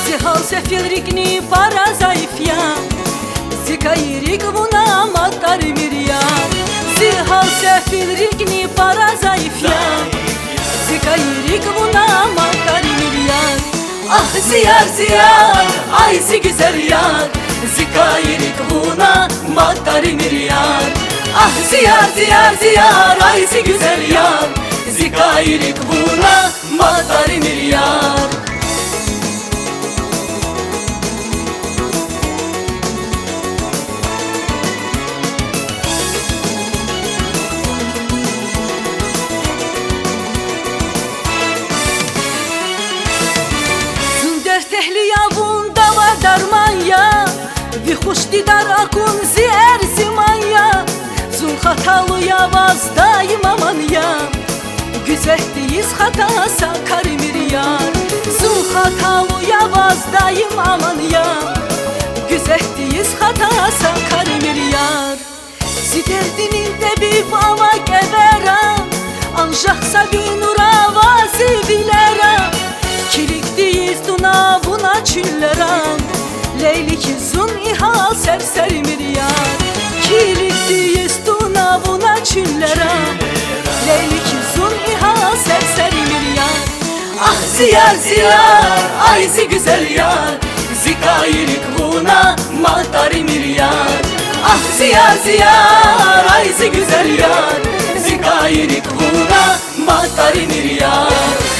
Zihal sefil rikni para zayıf ya Zikayrik buna matar miryar Zihal sefil rikni para zayıf ya Zikayrik buna matar miryar Ah ziyar ziyar aysi güzel yar Zikayrik buna matar miryar Ah ziyar ziyar ziyar aysi güzel yar Zikayrik buna matar miryar Bir hoş didar akun ziyer zimanya Zul hatalı yavaz daim aman ya Güzeldeyiz hatasa karimir yar Zul hatalı yavaz daim aman ya Güzeldeyiz hatasa karimir yar Ziderdinin de bir bama geberam Anjaksa bir nura vazi bilera Kilikdeyiz duna buna çilleram Leylik zun ihal serseri miryar Kilikdeyiz duna buna çillera Leylik zun ihal serseri miryar Ah ziyar ziyar ayzi güzel yar Zikayrik buna matari miryar Ah ziyar ziyar ayzi güzel yar Zikayrik buna matari miryar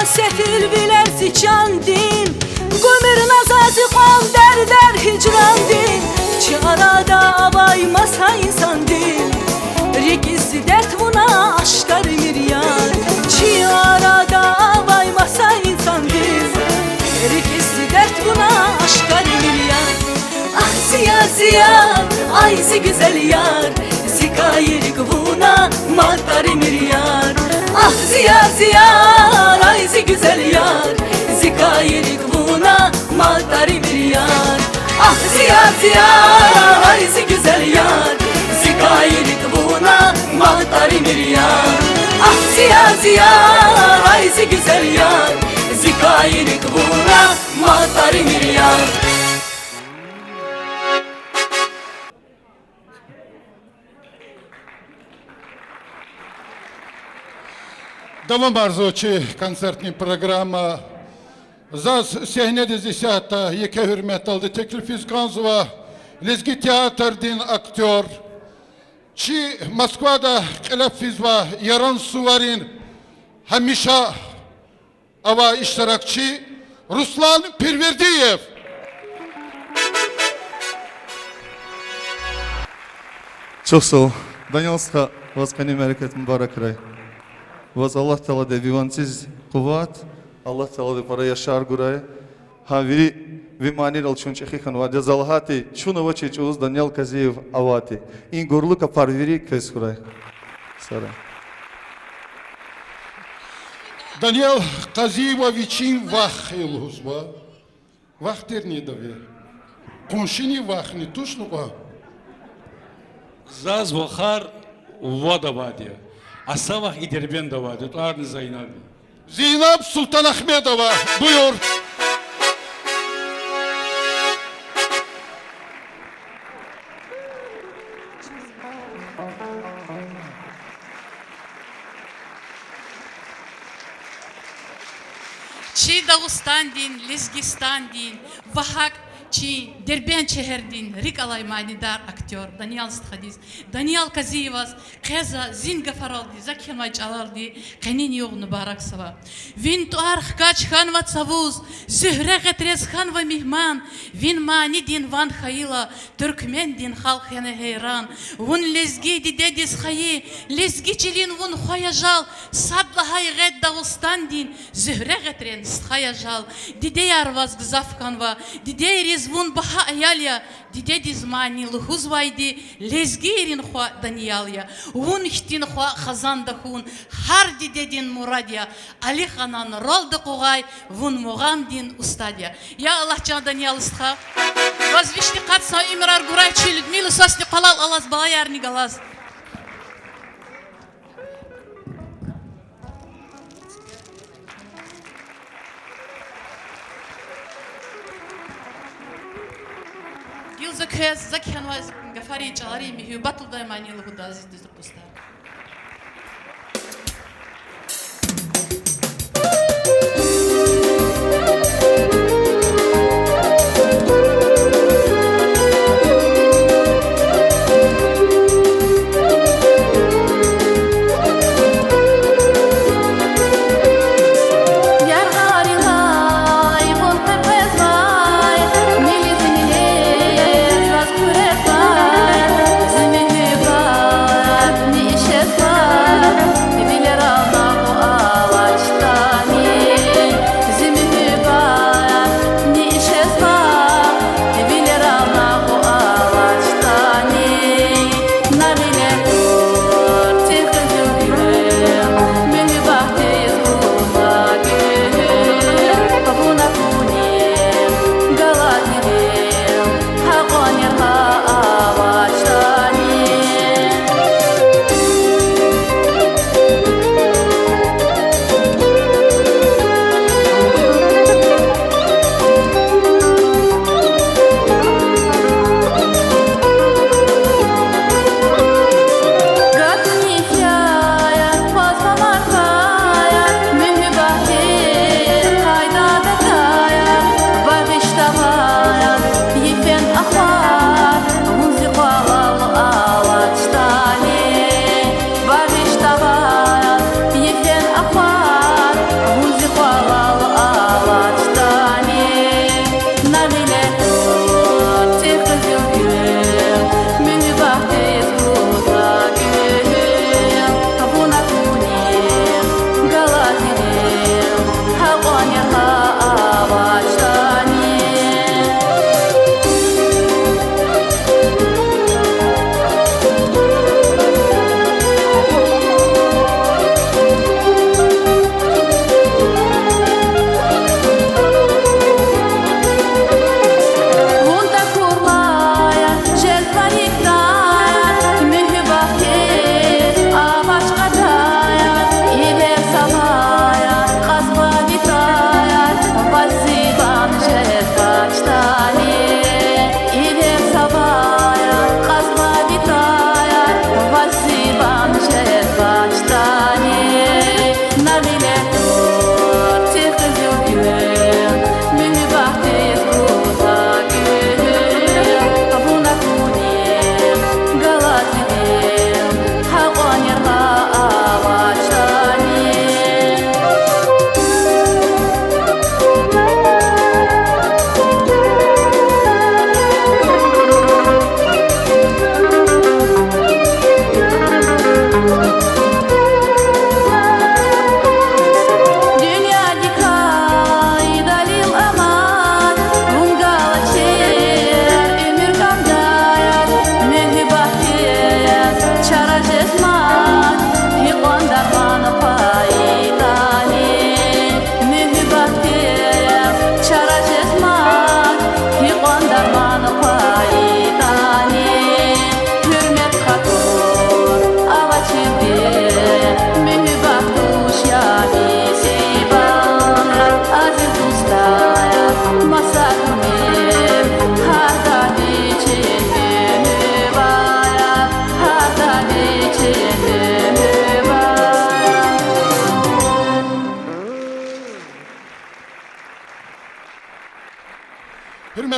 Sefil biler ziçandin Gömür nazazi qom der hicrandin Çağrada avay masa insandin Rikizi dert buna aşkar miryar Çağrada avay masa insandin Rikizi dert buna aşkar miryar Ah ziyar ziyar ayzi güzel yar Zikayrik buna matar miryar Ah ziyar ziyar ayzi güzel yar Zikayrik buna matar miryar Ah ziyar ziyar ayzi güzel yar Zikayrik buna matar miryar Ah ziyar ziyar ayzi güzel yar Zikayrik buna matar miryar Давам арзучи концертный программа. За сәхнеде десята екі hürmet aldı. Teklif İzganzova, Lezgi Teatr'din aktör. Çi Moskva'da Kelefizva, Yaran Suvarin, Hamişa ava iştirakçı Ruslan Pirverdiyev. Çok sağ ol. Danielska, вас, конечно, Америкат Мубарак рай. Вас Аллах Тала да виванциз kuvvet. Allah Teala para yaşar guraya. Ha vi manir al çun çekhi kan vade zalhati şunu vaçi çuz Daniel Kaziyev avati. İn gorlu kapar viri kes guraya. Sara. Daniel Kaziyevic'in vah yılhuzba. Vah terni davi. Konşini vah ni tuşnu vah. Zaz vahar voda vadi. Asavah iderben da vadi. Tuarni Zaynabi. Zeynep Sultan Ahmedova buyur. Çi Dağıstan din, Lezgistan din, Vahak, Çi Derben Çeherdin, Rik Alaymanidar aktör, Daniel Sthadis, Daniel Kaziyevas, Keza Zin Gafaraldi, Zakhenvay Çalaldi, Kanin Yoğunu Barak Sava. Vin tuar Hkaç Khanva Tsavuz, Zühre Getrez Khanva Mihman, Vin Mani din Van Hayla, Türkmen din Halk Hene Heyran, Vun Lezgi di Dedis Hayi, Lezgi Çilin Vun Hoyajal, Sabla Hayret Dağıstan din, Zühre Getren Sthayajal, Dide Arvaz Gzaf Khanva, Dide Riзвун Baha Ayalya, Dide Dizmani Luhuzvaydi, Lezgirin Hua Danielya, Vun Htin Hua Khazan Dahun, Har Dide din Muradya, Ali Khanan Rolda Kugay, Vun Mugham din Ustadya. Ya Allah Can Daniel Istha, Возвишни Катса Имрар Гурайчи, Людмила Сосни Палал Алаз Балаярни Галаз. Gilza Kez, Zakhanvaz Gafari Chalari Mihu, Battle Daimani Luhudazi Dizrupusta. Şefkat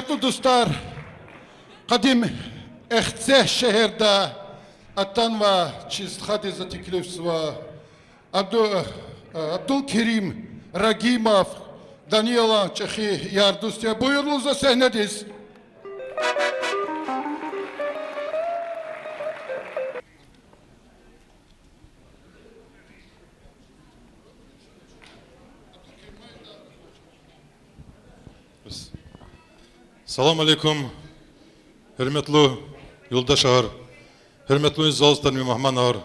Hürmetli dostlar, kadim ehce şehirde Atanva çizhadi zatikilevsva Abdülkerim Ragimov Daniela Çehi yardustya. Buyurunuz da sahnedeyiz. Салам алейкум, hürmetli yoldaşlar, hürmetli zalstan ve mehmanlar.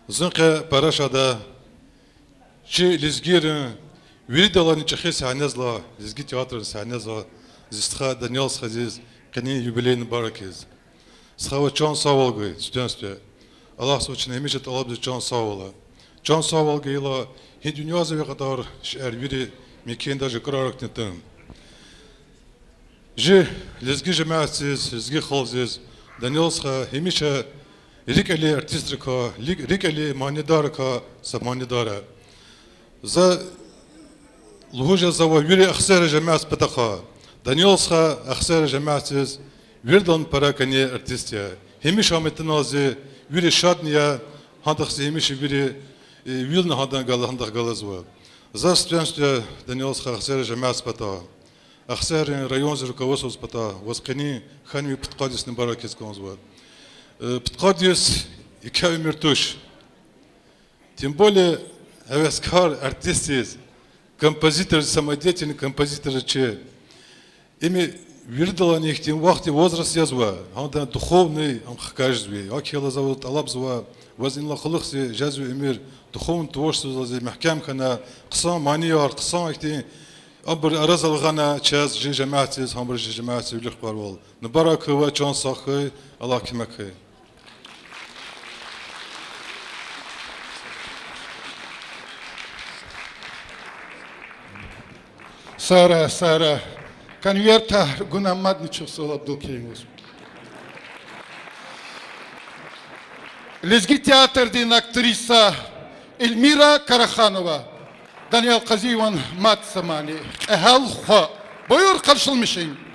Zınke paraşada, çi lizgirin, viridalan çehi sahnezla, lizgi tiyatr sahnezla, zistha Daniel Schaziz, kani юбилейный баракиz. Схава чон саволгы, студентстве. Аллах сочин емешет алабды чон савола. Чон саволгы ила, хи дюнязове катар, шер вири, мекен даже крарак нетен. Жи лезги жемаатсиз, лезги халзиз, Даниэлсха химиша рикали артистрика, рикали манидарка, саманидара. За лужа зава юри ахсера жемаат патаха. Даниэлсха ахсера жемаатсиз, вирдан паракани артистия. Химиша метанази юри шадния, хандахси химиша юри вилна хадан гала хандах галазва. За студентстве Даниэлсха ахсера жемаат патаха. Ахсер район за руководство спата, воскрени ханми Птқадис небаракис конзва. Птқадис и кави мертуш. Тем более, авескар артист, композитор, самодеятельный композитор, че ими видела них тем вахте возраст язва, он да духовный, он хакажзви, акела зовут Алабзва, возинла хлухси, жазви эмир, духовный творчество за махкам хана, қсан манияр, қсан ихти. أبر أرز الغنا تشاز جي جماعتي هم جي جماعتي ولي خبر وال نبارك هو جون صاخي الله كمك Sara kan vjerta guna madničov sol Abdülkerim uzmi. Lezgi teatr din aktrisa Elmira Karahanowa. Daniel Kazivan mat samani. Ehal kha. Buyur karşılmışın.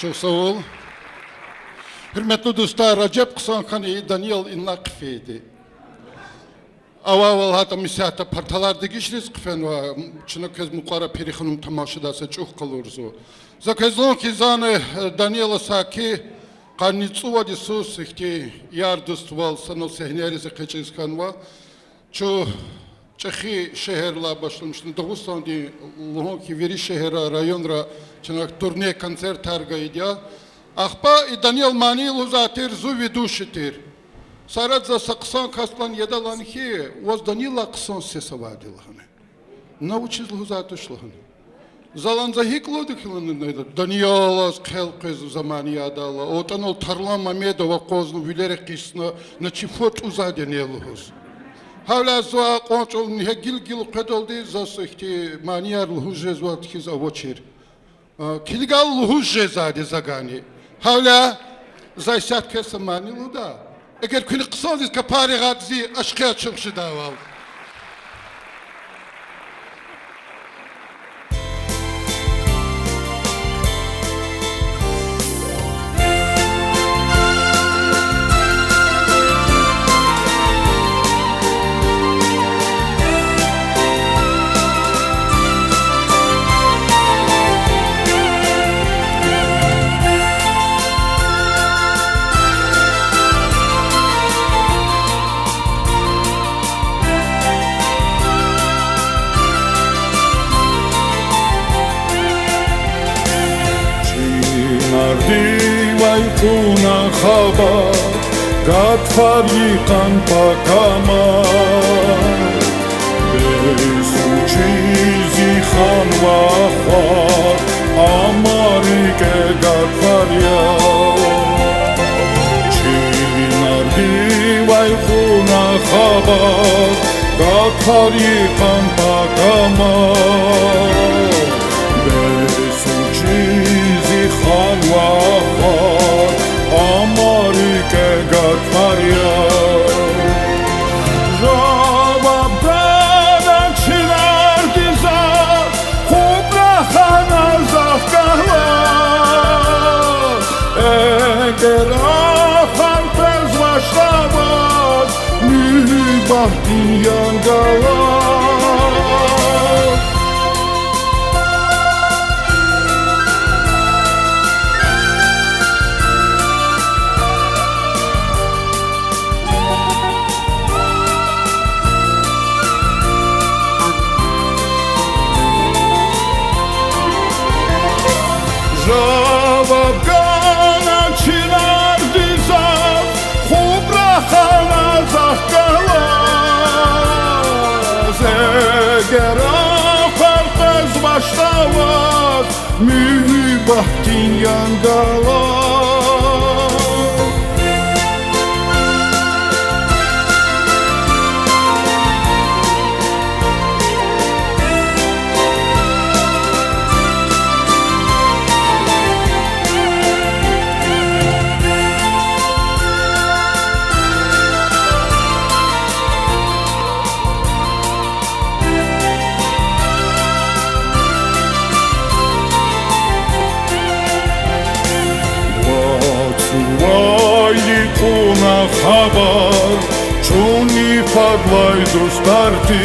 Çok sağ ol. Hürmetli dostlar, Recep Kısankan'ı Daniel İnnakif idi. Aval hatta misahta partalarda geçiriz kıfen ve çına köz mukara perixanım tamaşadası çok kalırız o. Zakazlon ki zanı Daniel Saki kanitsu vadi sus ki yardust val sanal sehnerize kaçızkan va. Ço Çehi şehirla başlamıştı. Dağıstan di Luhon ki veri şehra rayonra çına turne konser targaydı. Ахпа и Даниил Манилу затер зуви душитер. Сарат за саксан кастлан едаланхи, воз Данила ксан се савадилхане. Научиз лузатушлахане. Залан за хиклодихлан Даниалас келкез замани адала. Отан ол Тарлан Мамедова козну вилере кисна на чифот узаденелухус. Havla zua kontrol nihe gil kadoldi zasıhti maniyar luhujez vatkiz avoçir. Kilgal luhujez adi zagani. Havla zaysat kesamani luda. Eğer kuli kısaldız kapari gadzi aşkıya çıkışı daval. Vay kuna haber Gatfar yıkan pakama Besuçizi khan vafar Amarike gatfar ya Çinardi vay kuna haber Gatfar yıkan pakama Besuçizi khan vafar Amarike gatfar ya Jawab dadan çınar dizar Kubra khana zafkahlar Eğer afan pez başlamaz Mühibahtin yangalar Jawab gana çınar dizar Kubra khana zahkalaz Eğer afar pez başlamaz Mühibahtin yangalar Kuna haber Çuni padlay dostarti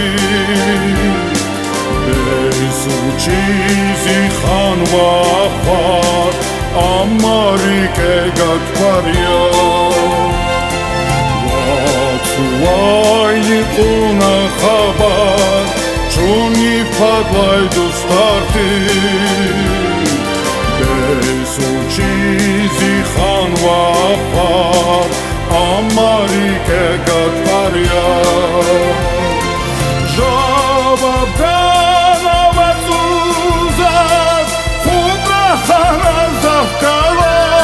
Besuçizi khan vafar Amarike gatfar ya Vatsuay kuna haber Çuni padlay dostarti Besuçizi khan vafar Amarike gatfar ya Jawab gana vatsuzat Kubra khana zafkalar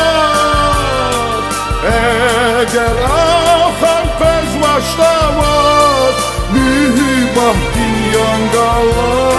Eğer afar pez başlamaz Mühibahtin yangalar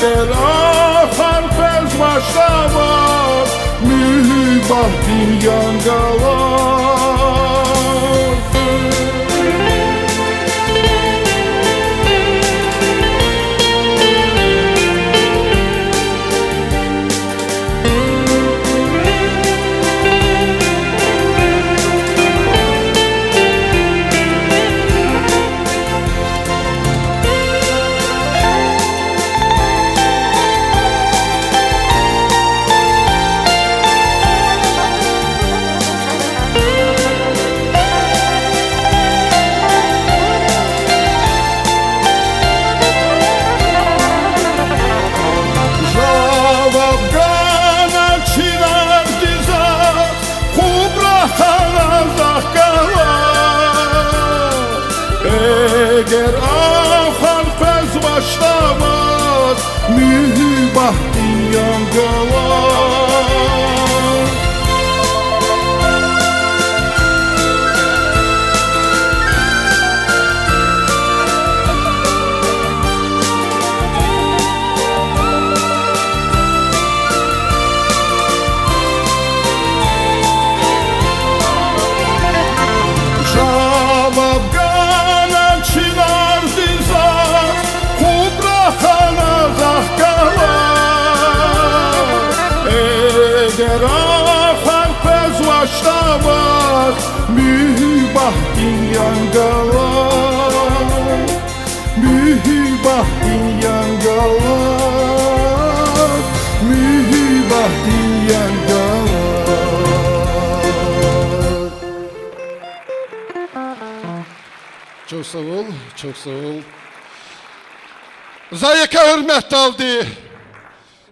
eğer ahar fez başlamaz mühibbatin yangalar eğer ahar fez başlamaz mühibbatin yangalar eğer ahar fez başlamaz mühibbatin yangalar mühibbatin yangalar mühibbatin yangalar. Çok sağ ol, çok sağ ol. Zayeka hürmet aldı.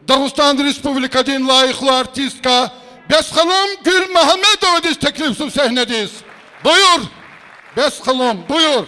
Dağıstan Respublika'nın layıklı artistka Besxanım Gül Muhammedova diz teklifsiz sahnedeyiz. Buyur. Besxanım buyur.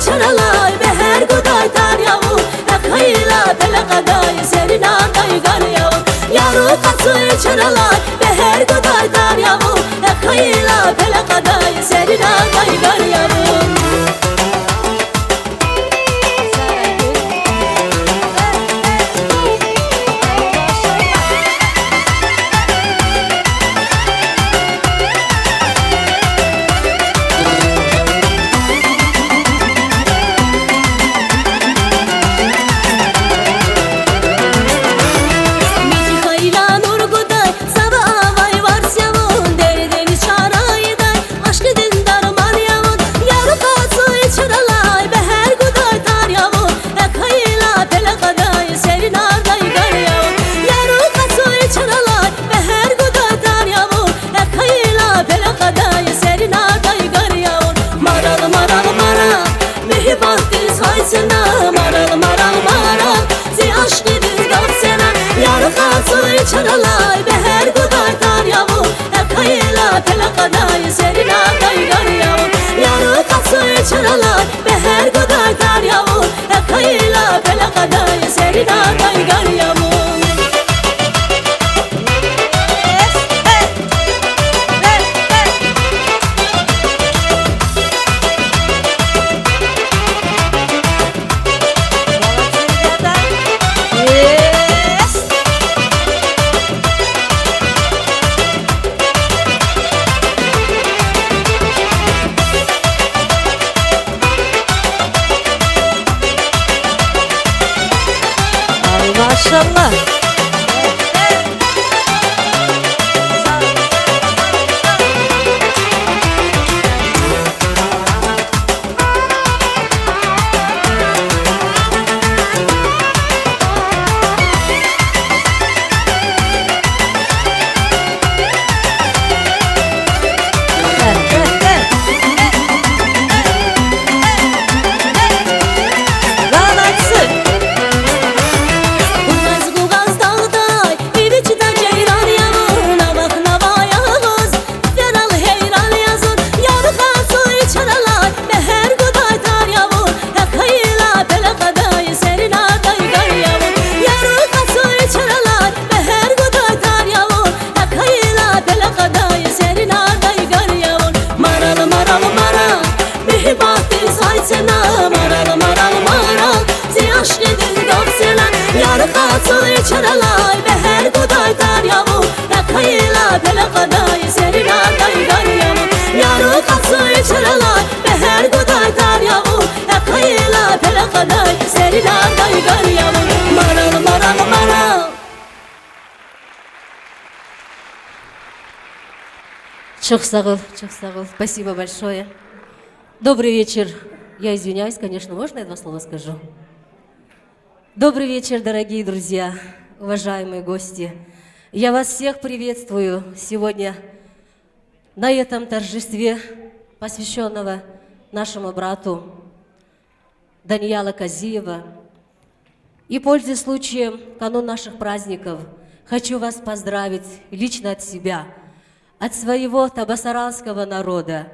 Çaralay beher guday tar yavu Ekayla bele qaday serina daygar yavu Yaru qatı çaralay beher guday tar yavu Ekayla bele qaday serina daygar yavu Çaralay beher guday tar yavu Ekayla bele qaday serina daygar yavu Yaru qatı çaralay beher guday tar yavu Ekayla bele qaday serina daygar yavu Maşallah. Чохсагул, спасибо большое. Добрый вечер. Я извиняюсь, конечно, можно я два слова скажу? Добрый вечер, дорогие друзья, уважаемые гости. Я вас всех приветствую сегодня на этом торжестве, посвященного нашему брату Даниала Казиева. И, пользуясь случаем, канун наших праздников, хочу вас поздравить лично от себя, от своего табасаранского народа.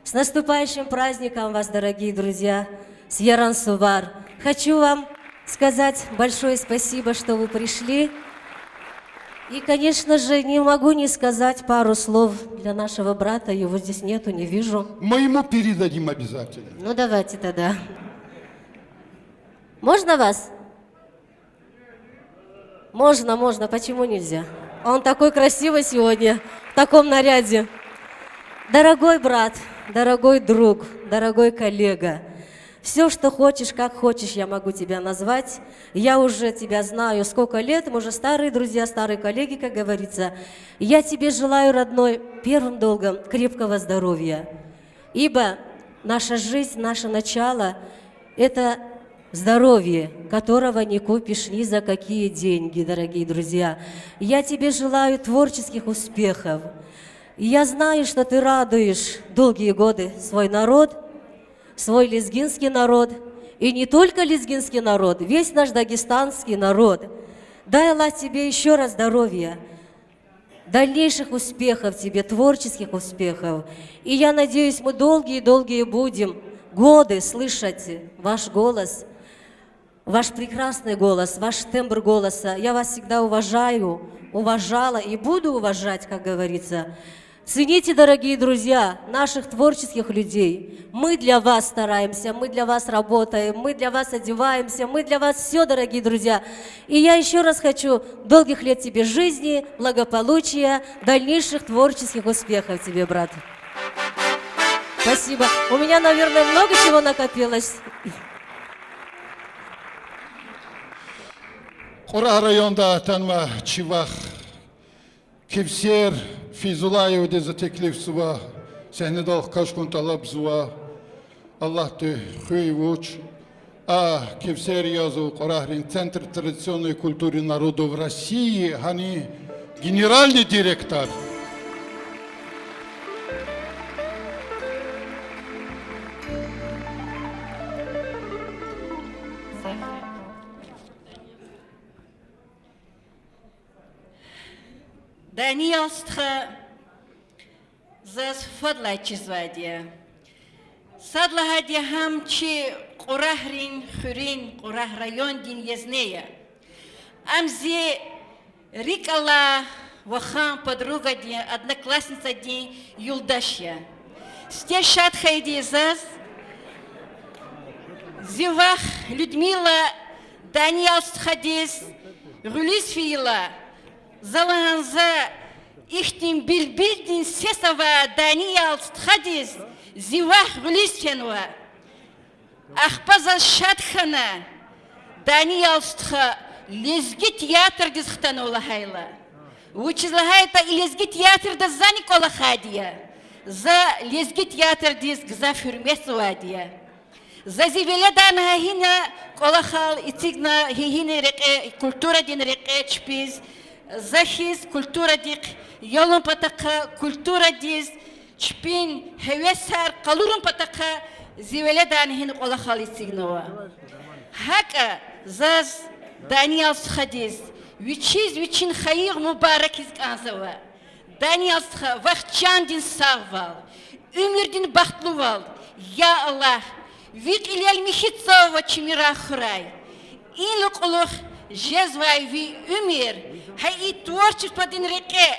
С наступающим праздником вас, дорогие друзья, с Яран Сувар. Хочу вам сказать большое спасибо, что вы пришли. И, конечно же, не могу не сказать пару слов для нашего брата. Его здесь нету, не вижу. Мы ему передадим обязательно. Ну, давайте тогда. Можно вас? Можно. Почему нельзя? Он такой красивый сегодня, в таком наряде. Дорогой брат, дорогой друг, дорогой коллега, все, что хочешь, как хочешь, я могу тебя назвать. Я уже тебя знаю сколько лет, мы уже старые друзья, старые коллеги, как говорится. Я тебе желаю, родной, первым долгом крепкого здоровья. Ибо наша жизнь, наше начало – это здоровье, которого не купишь ни за какие деньги, дорогие друзья. Я тебе желаю творческих успехов. Я знаю, что ты радуешь долгие годы свой народ, свой лезгинский народ, и не только лезгинский народ, весь наш дагестанский народ. Дай Аллах тебе еще раз здоровья, дальнейших успехов тебе, творческих успехов. И я надеюсь, мы долгие будем годы слышать ваш голос, ваш прекрасный голос, ваш тембр голоса. Я вас всегда уважала и буду уважать, как говорится. Цените, дорогие друзья, наших творческих людей. Мы для вас стараемся, мы для вас работаем, мы для вас одеваемся, мы для вас все, дорогие друзья. И я еще раз хочу долгих лет тебе жизни, благополучия, дальнейших творческих успехов тебе, брат. Спасибо. У меня, наверное, много чего накопилось. Қора районда танма Чивах, Кевсер, Физулаев деза теклиф суа, Сенедал Кашкун талаб зуа, Аллах ты хуевуч, а Кевсер язу Қорахрин Центр традиционной культуры народов России, они генеральный директор. Даниэлстха за фадлачи звадия. Садлагадия хамчи Қорахрин Хурин Қорах район дин езнея. Амзи Рикала Вахан подруга дин одноклассница дин Юлдашья. Стешат хайдизаз Зивах Людмила Даниэлстха дис Рулис фила. Заланза ихтим билбилдин сесава Даниал Стхадис Зивах Гулисченова Ахпаза Шатхана Даниал Стха лезги театр дизхтан олахайла. Учизлагайта и лезги театр да за Никола Хадия. За лезги театр диз гза фюрмесуадия. За зивеле дан хина колахал и цигна хихини реке культура дин реке чпиз. За хиз культура дик йолон патака культура диз чпин хевесар калурун патака зивеле дан хин колахал и цигнова. Хака заз Даниал Схадиз вичин хаир мубарак из Канзава. Даниал Сха вахчандин савал, умердин бахтлувал. Я Аллах, вик иляль михицова чимира храй. Инлук улух жезвай ви умер, хай и творчество дин реке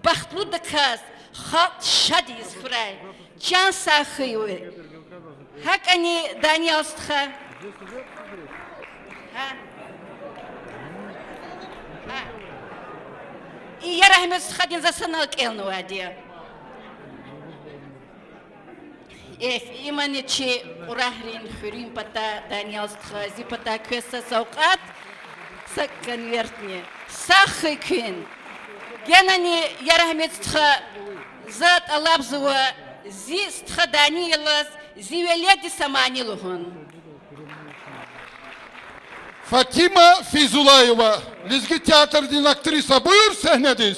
бахтлу даказ хат шадиз храй. Чан сахаюе. Хак они Даниал Сха. И я рахмет сходил за санал келну адия. Имани чи урахрин хурим пата Даниал Схази пата квеса саукат сакконвертне сахы кün. Генани я рахмет сха зат алабзуа зи стха Даниэлас зивеледи саманилухун. Фатима Физулаева, Лезги театрдин актриса, buyur sahnedeyiz.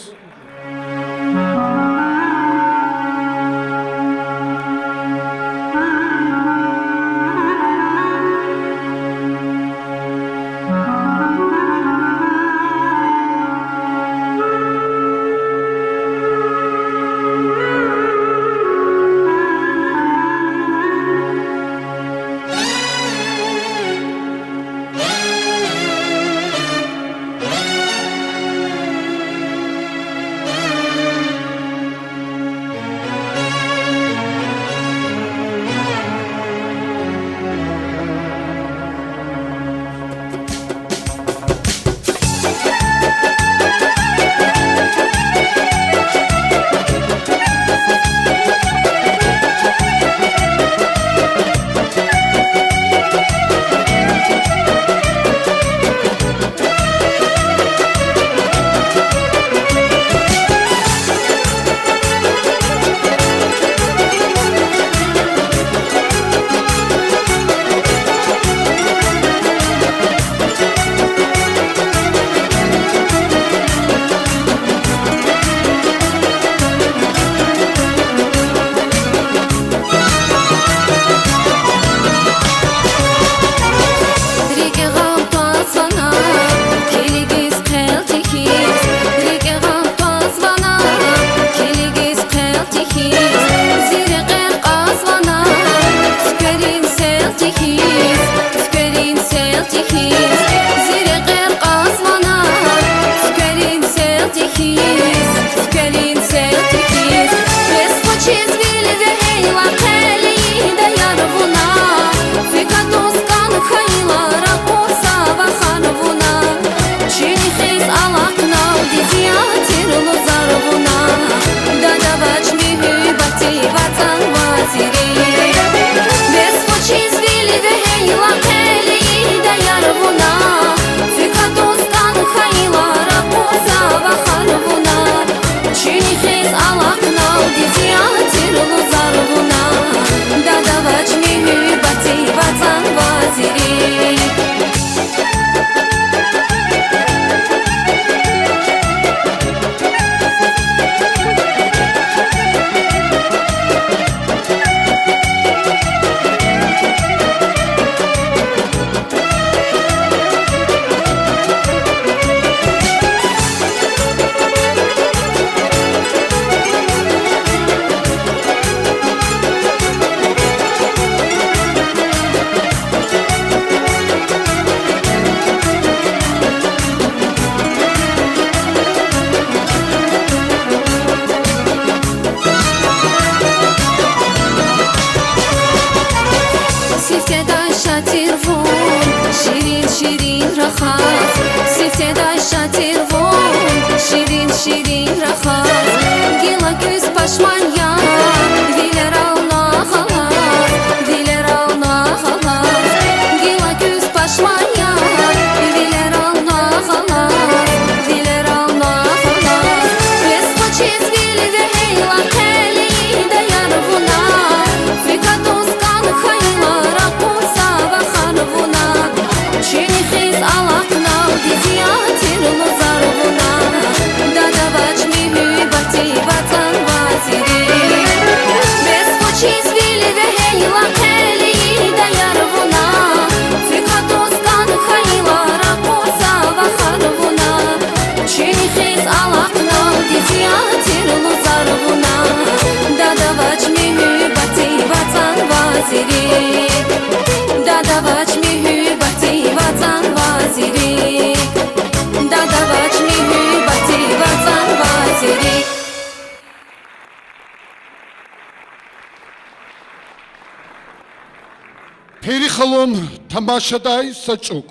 Perixalon tamaşaday saçuk.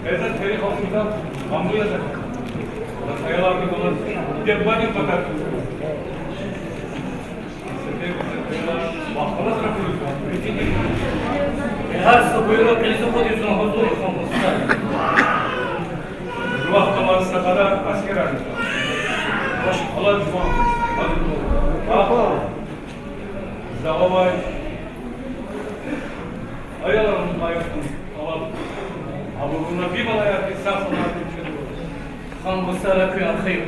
Ezat Feri halkından Hamdu yazar. Ayalar bir dolar. Bir bani bakar. Her buyuruyor, kilise koyuyorsun, huzur olsun. Ruh kamarısına kadar asker arıyor. Hoş, Allah düşman. Hadi bakalım. Zavavay. Ayalarımızın ayaklarını alalım. Ama bunlar bir balaya bir safına bir şey olur. Kan basara kıyan hayır.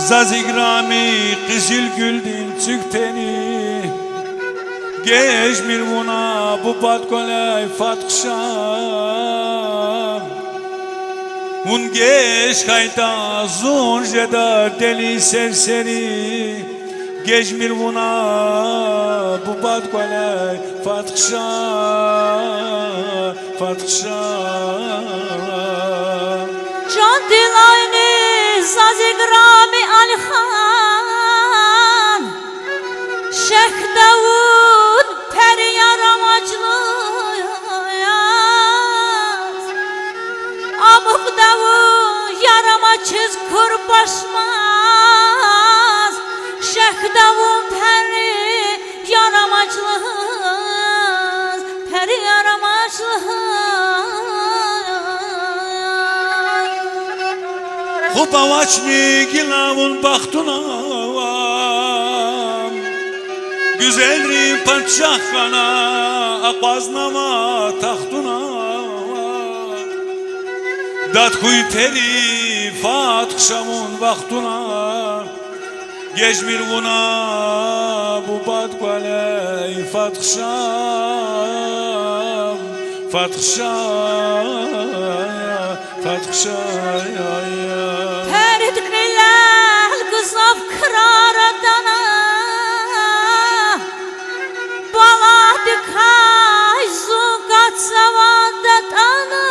Zazigrami kızıl güldün çıkteni Geçmir buna bu pat kolay fatkşam Un geç kayta zun jeda deli serseri Geçmir buna bu pat kolay fatkşam Can dilayni zazigrami alhan Şeyh Davud peri yaramaclı yaz Amuk Davud yaramaçız kurbaşmaz Şeyh Davud peri yaramaclı peri yaramaclı Hupavaçni gilavun baktunam Güzelri pançahkana akvaznama tahtuna Dat kuy teri fatkşamun vaktuna Geçmir buna bu bad kolay fatkşam Perit qilal qızaf qıraradana Baladı kay zuqat zavadatana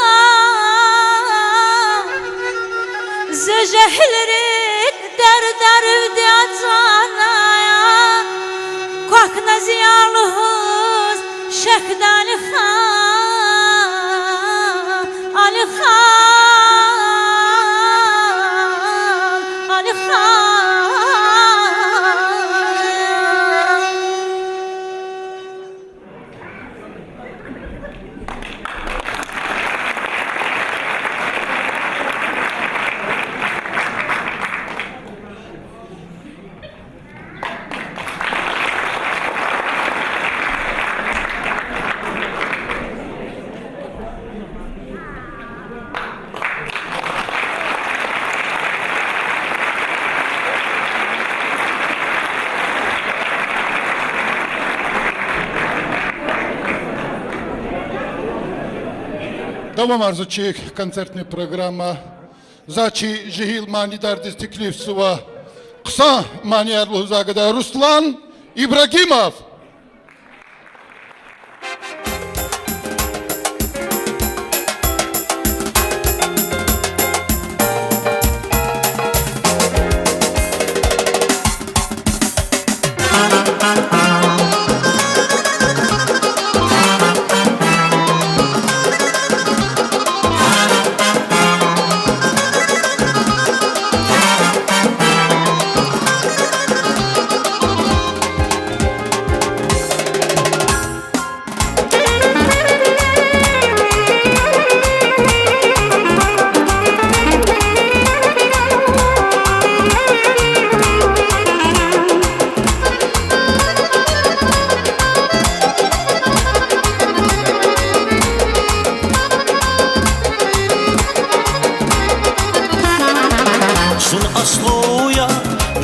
Zejehlirik derdervdi acana Kokna ziyalıhız şekdali khan Ali khan Ali khan Давам арзучи концертная программа. Зачи жигил манидар дистеклив Кса маниярлу загада Руслан Ибрагимов.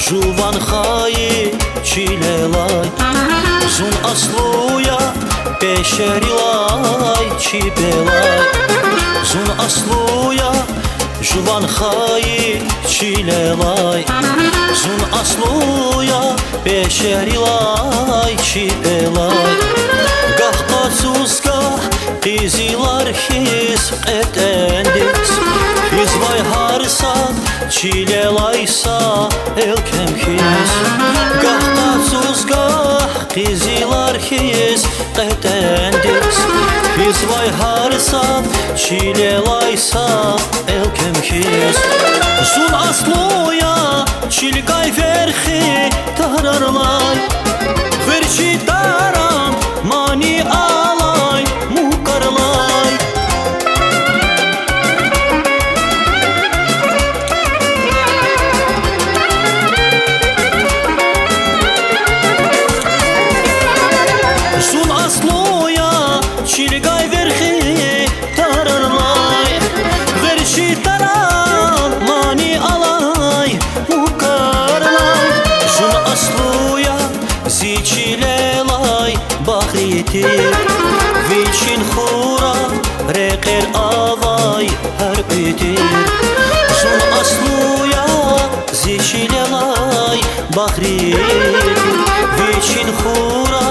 Juvan xayi çilelay Zun asluya beşerilay çibelay Zun asluya Juvan xayi çilelay Zun asluya beşerilay çipelay Gah qatsuz gah qizilar his qetendis His vay harsat çilelaysa elkem his Gah qatsuz gah qizilar his qetendis His vay harsat çilelaysa elkem his Zun asluya çilgay verxi tararlay Verçi daran mani alay mukarlay Zun asluya çilgay verxi tararlay Verçi daran mani alay mukarlay Zun asluya ziçilelay bakritir Viçin xura reqer avay her bitir Zun asluya ziçilelay bakritir Viçin xura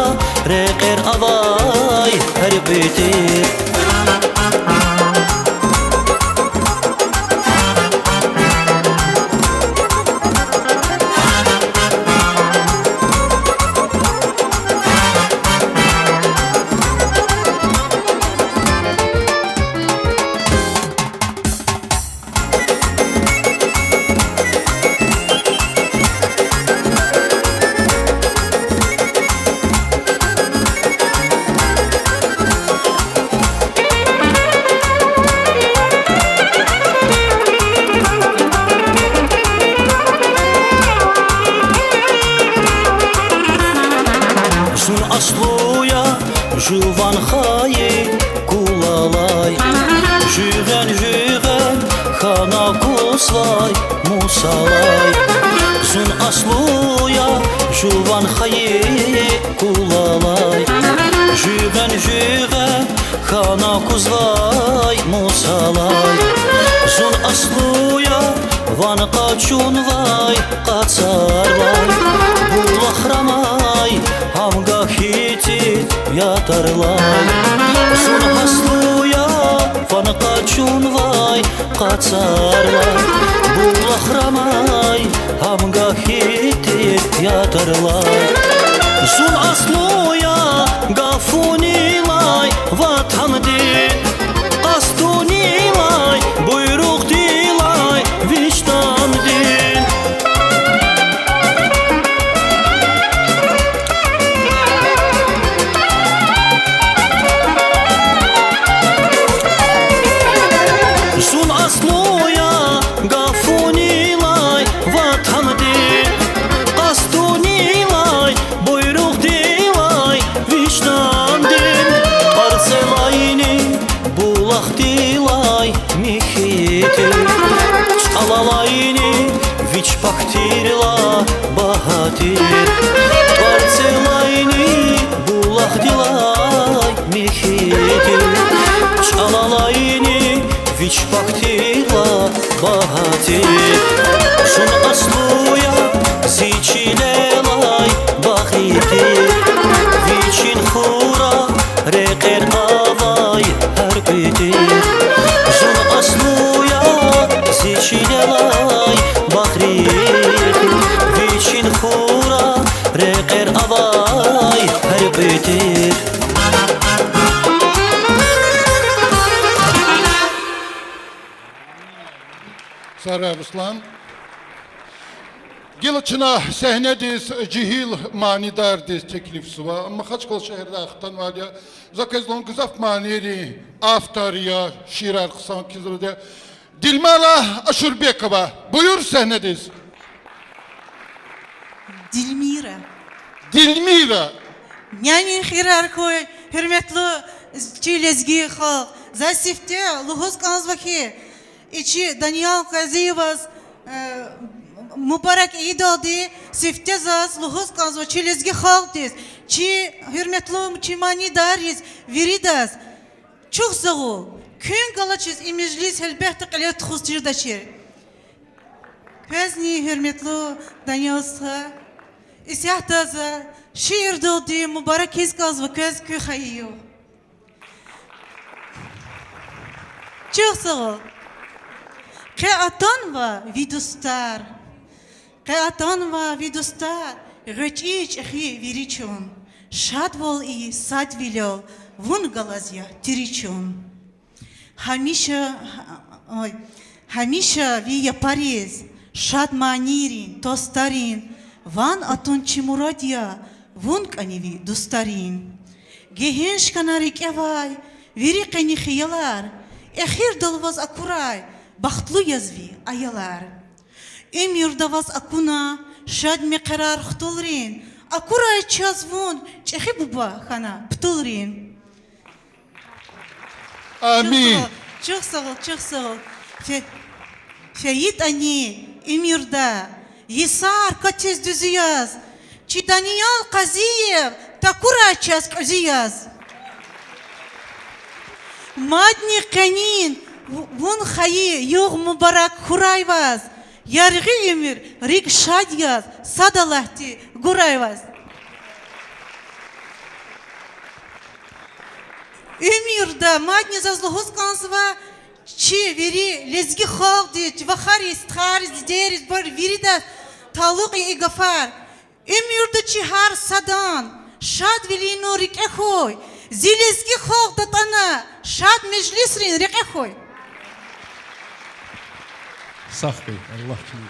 reqer avay her bitir Asluya juvan xayi kulalay Jügen xana kusvay musalay Zun asluya juvan xayi kulalay Jügen xana kusvay musalay Zun asluya van qaçun vay qatsar vay Bulahramay hamga hitit yatarlay Zun asluya van qaçun vay qatsar vay Bulahramay hamga hitit yatarlay Zun asluya gafunilay vatan din Qastunilay buyruk dilay vicdan din Zun asluya gafunilay vatan din Qastunilay buyruk dilay vicdan din Arselayni bulaq dilay mihiti Çalalayni viç paktirla bahatir Arselayni bulaq dilay mihiti Çalalayni viç paktirla bahatir Zun asluya ziçilelay bahitir Viçin xura reqer avay her bitir Zun asluya ziçilelay bahitir Viçin xura reqer avay her bitir Sara Ruslan. Gilçına sahnediz cihil manidardiz teklif suva. Ama kaç kol şehirde aktan var ya. Zakazlon kızaf maniri aftariya şirar kısan kizrede. Dilmala Aşurbekova. Buyur sahnediz. Dilmira. Dilmira. Yani hierarkoy hürmetli çilezgi halk. Zasifte luhuz kanzvaki. İçi Daniel Kaziyevas mübarek idadi sifte zaz luhuz kanzva çilezgi halk diz. Çi hürmetli çimani dariz viridas. Çok zağu. Kün galaçız imajlis elbette qile txustir daşir. Közni hürmetli Danyalsa, isyahtaza, şiir doldi mübarek hizgaz ve köz kü hayyo. Çok sağ ol. Qeatan va vidustar. Qeatan va vidustar. Röçiç ehi viriçun. Şad vol i sad vilol. Vun galazya tiriçun. Hamisha vi yapariz. Şad manirin, tostarin. Van atun çimuradya. Vun kanivi dustarin. Gehenş kanarik evay. Viri kani khiyalar. Ehir dalvaz akuray. Bahtlu yazvi ayalar. Emir davaz akuna. Şad mi karar xtulrin. Akuray çazvun. Çehi buba khana ptulrin. Amin. Çok sağ ol, çok sağ ol. Feyit ani emirda. Yisar kaçız düzüyaz. Çi Daniel Kaziyev. Takura çaz közüyaz. Madni kanin. Vun hayi yok mübarek kurayvaz. Yargı emir. Rik şadyaz. Sadalahti gurayvaz. Emirda madni zazluhuz kansva. Çi veri lezgi xaldi. Vahari isthariz deriz. Bar veri da taluqi igafar. Emirda çi har sadan. Şad veli no rik ekhoy. Zilezgi xalq datana. Şad meclisrin rik ekhoy. Sahbey, Allah kim?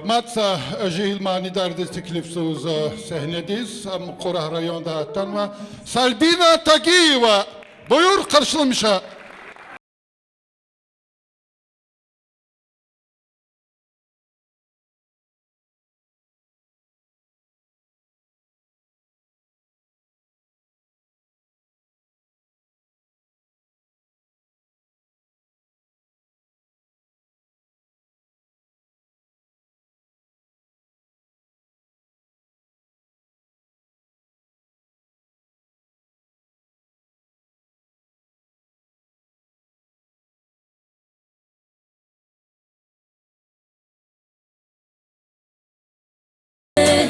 Matsa Jil manidar desteklipsuz sahnediz. Korah rayonda tanma. Salbina Tagiyeva. Buyur karşılamışa.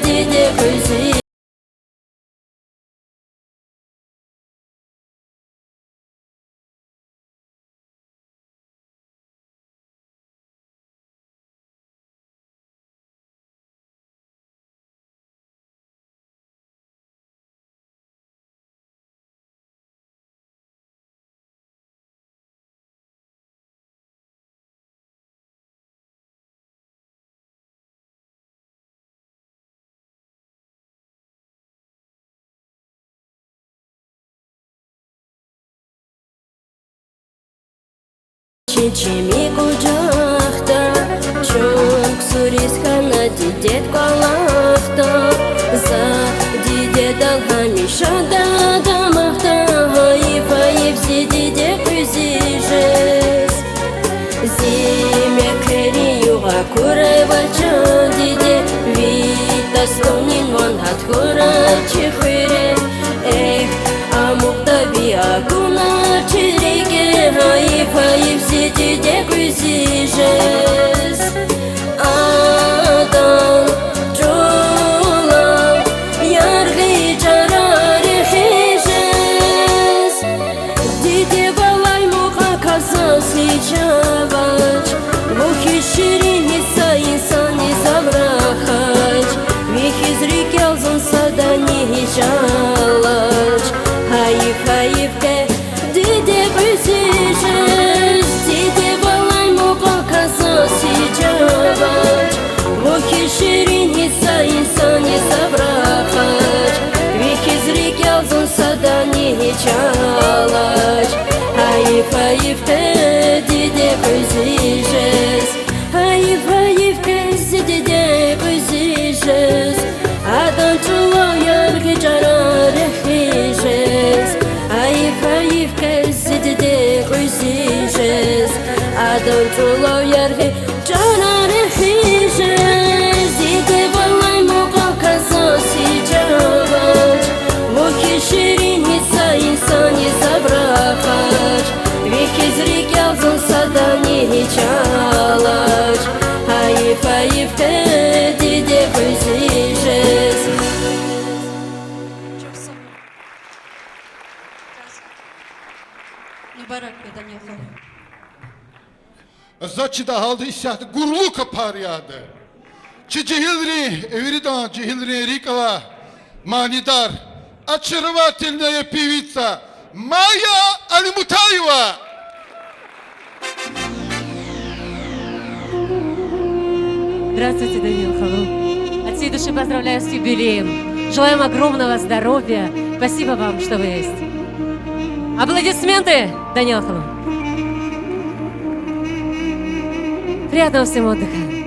Dide özü Çiçimi kucakta, çok suriz kana didet kalakta. Za didet al hamişa da damakta, hayıf hayıf zidide kuzijez. Zime keri yuga kuray vacha dide, vitas konin van hat kuray çikhire. Amukta biaguna çirike, hayıf hayıf zidide kuzijez. Adam çoğla yargı cararı hijez. Dide balay muka kazası çavaç, bu kişirin hissa insani zavrahaç. Vihizri gelzun sadani hicalaç. Hayıf hayıf de dide kuzijez. Dide balay muka kazası çavaç, bu kişirin hissa insani zavrahaç. Vihizri gelzun sadani hicalaç. Hayıf hayıf de dide kuzijez. Hayıf hayıf de dide kuzijez. Adam çoğla yargı cararı hijez. Hayıf hayıf de dide kuzijez. Adam çoğla yargı cararı hijez. Dide balay muka kazası çavaç, bu kişirin hissa insani zavrahaç. Mübarek Daniel Khalil. Začida halde isyahı gurlu kapar yadı. Çi cehilri, evridan cehilri rikava, manidar, açırva tilneye pivitsa, Maya Alimutayeva. Здравствуйте, Даниил Халу. От всей души поздравляю с юбилеем. Желаем огромного здоровья. Спасибо вам, что вы есть. Аплодисменты, Даниил Халу. Приятного всем отдыха.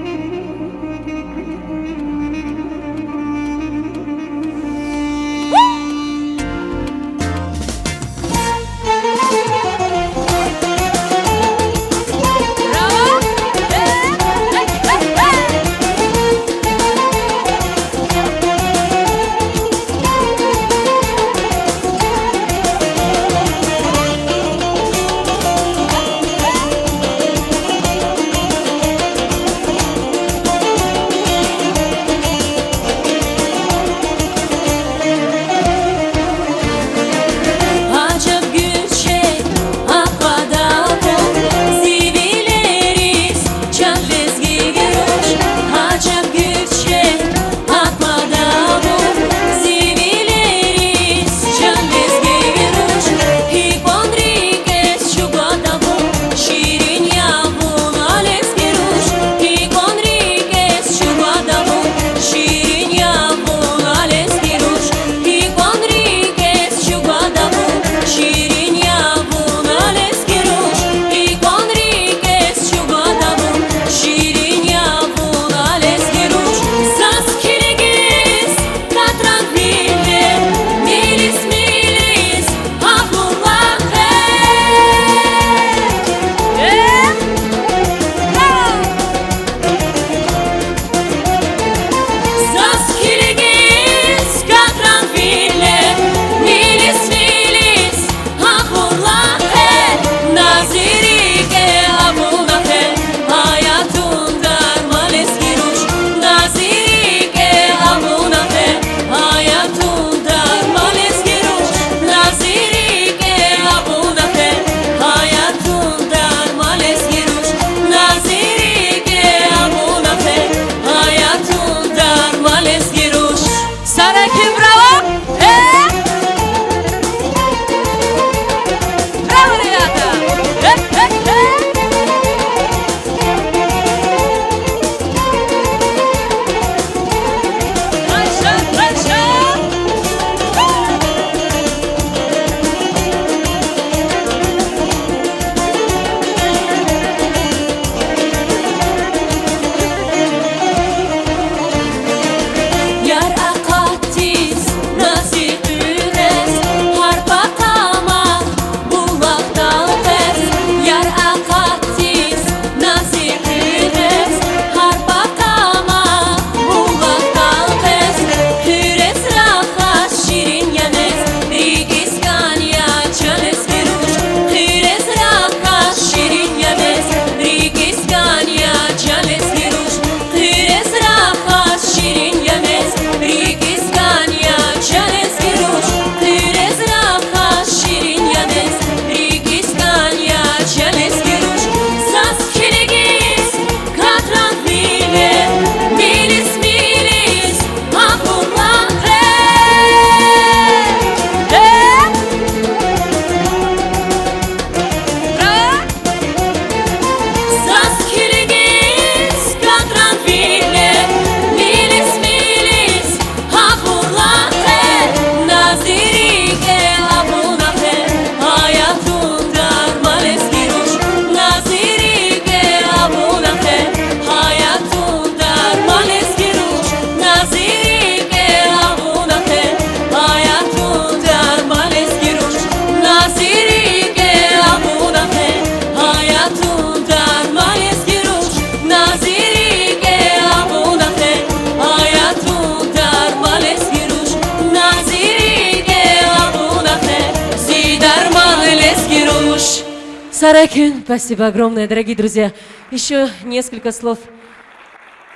Саракин, спасибо огромное, дорогие друзья. Еще несколько слов.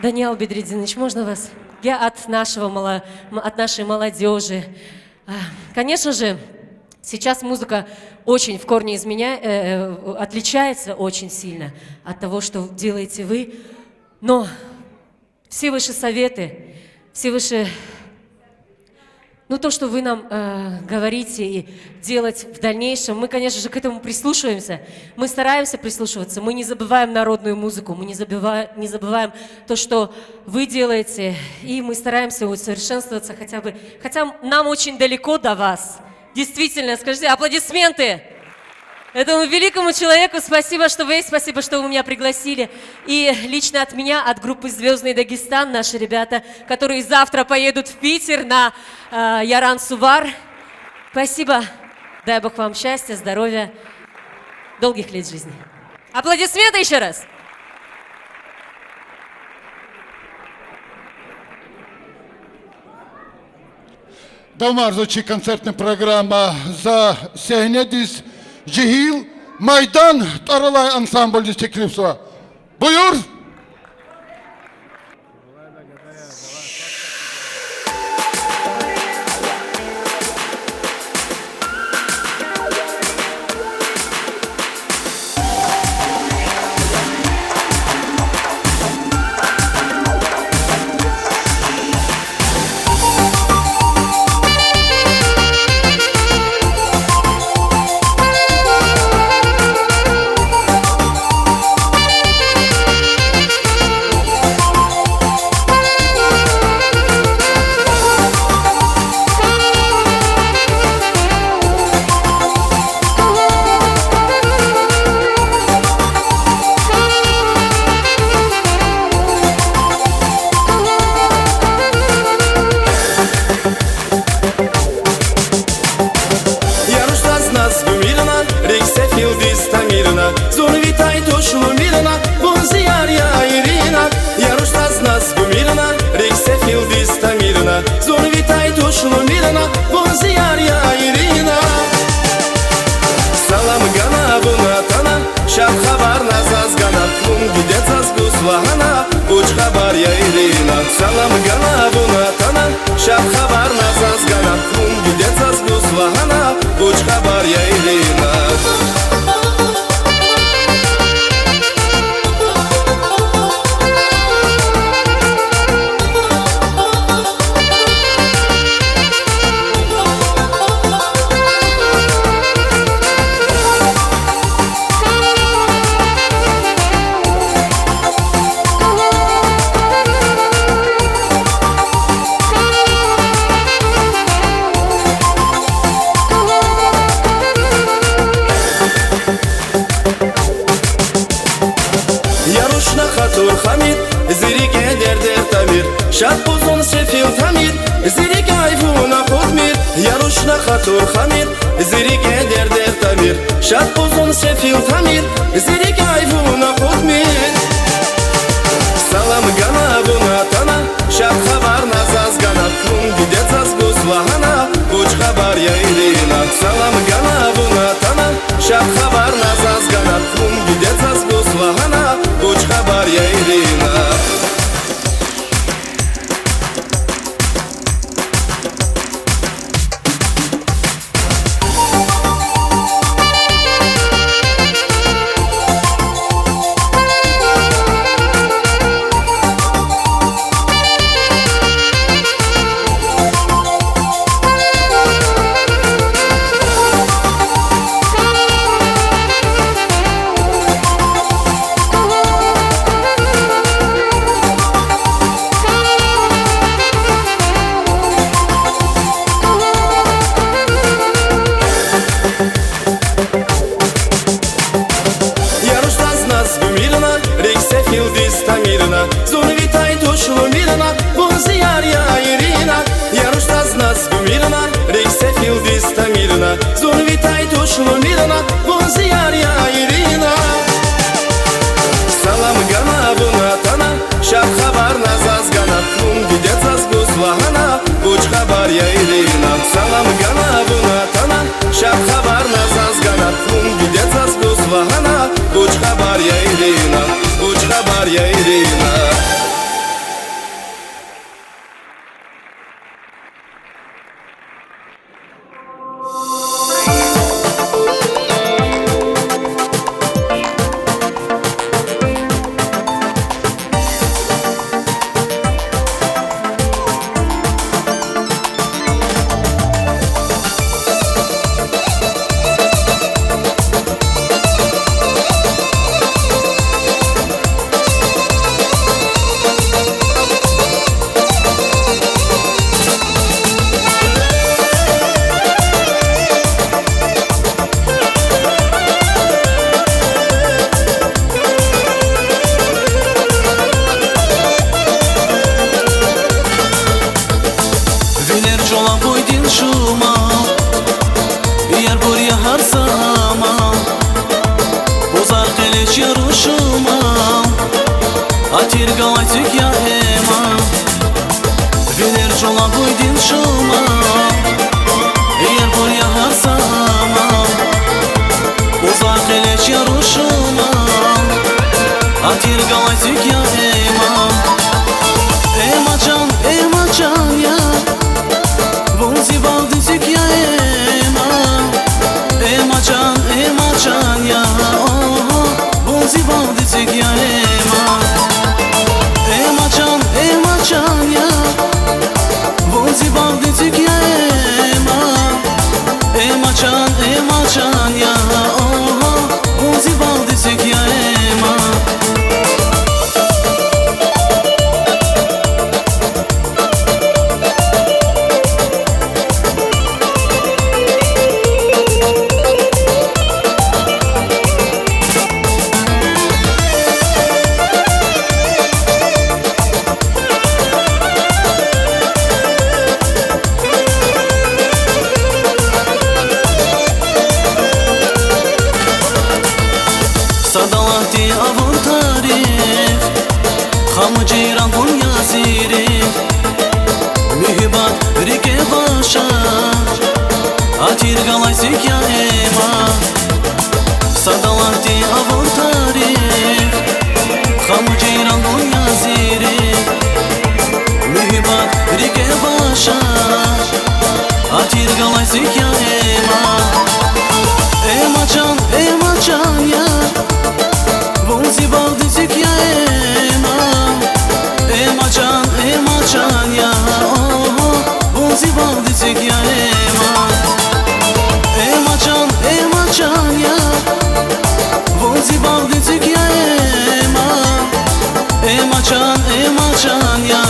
Даниил Бедрединович, можно вас? Я от нашей молодежи. Конечно же, Сейчас музыка очень в корне отличается очень сильно от того, что делаете вы. Но все ваши советы, все ваши... Ну, то, что вы нам говорите и делать в дальнейшем, мы, конечно же, к этому прислушиваемся. Мы стараемся прислушиваться, мы не забываем народную музыку, мы не забываем то, что вы делаете, и мы стараемся усовершенствоваться хотя бы. Хотя нам очень далеко до вас. Действительно, скажите, аплодисменты этому великому человеку. Спасибо, что вы есть, спасибо, что вы меня пригласили. И лично от меня, от группы «Звездный Дагестан», наши ребята, которые завтра поедут в Питер на Яран-Сувар. Спасибо. Дай Бог вам счастья, здоровья, долгих лет жизни. Аплодисменты еще раз. Dalmarzochi konsertni programma za sahnedis Cihil Maydan Taralay ansambli teklif var. Buyur. Салам гана бунатана, шаб хабар назаз гана, кун гидет заз гуслахана, уч хабар я илина. Шат бузун сефил тамир, зирик айфуна худмир. Ярушна хатур хамир, зирике дердер тамир. Шат бузун сефил тамир, зирик айфуна худмир. Салам гана бунатана, шат хабар назаз гана, кун гидет заз гуслахана, уч хабар я илина. Салам гана бунатана, шат хабар назаз гана, кун гидет заз гуслахана, уч хабар я илина. din şuma Yer bol yahar sama Uzak eleç yaruşuma Atir galaytık ya ema Ema can ya Vunzi baldıtık ya ema can ya Vunzi baldıtık ya ema can ya Vunzi baldıtık ya ema can ya Vunzi baldıtık ya Sadalahti avun tarif Hamı ceyran bun yaziri Mühibat rike başa Atir galayzik ya ema Sadalahti avun tarif Hamı ceyran bun yaziri Mühibat rike başa Atir galayzik ya ema Ema can ya Vunzi baldıtık ya ema can ya Vunzi baldıtık ya ema can ya Vunzi baldıtık ya ema can ya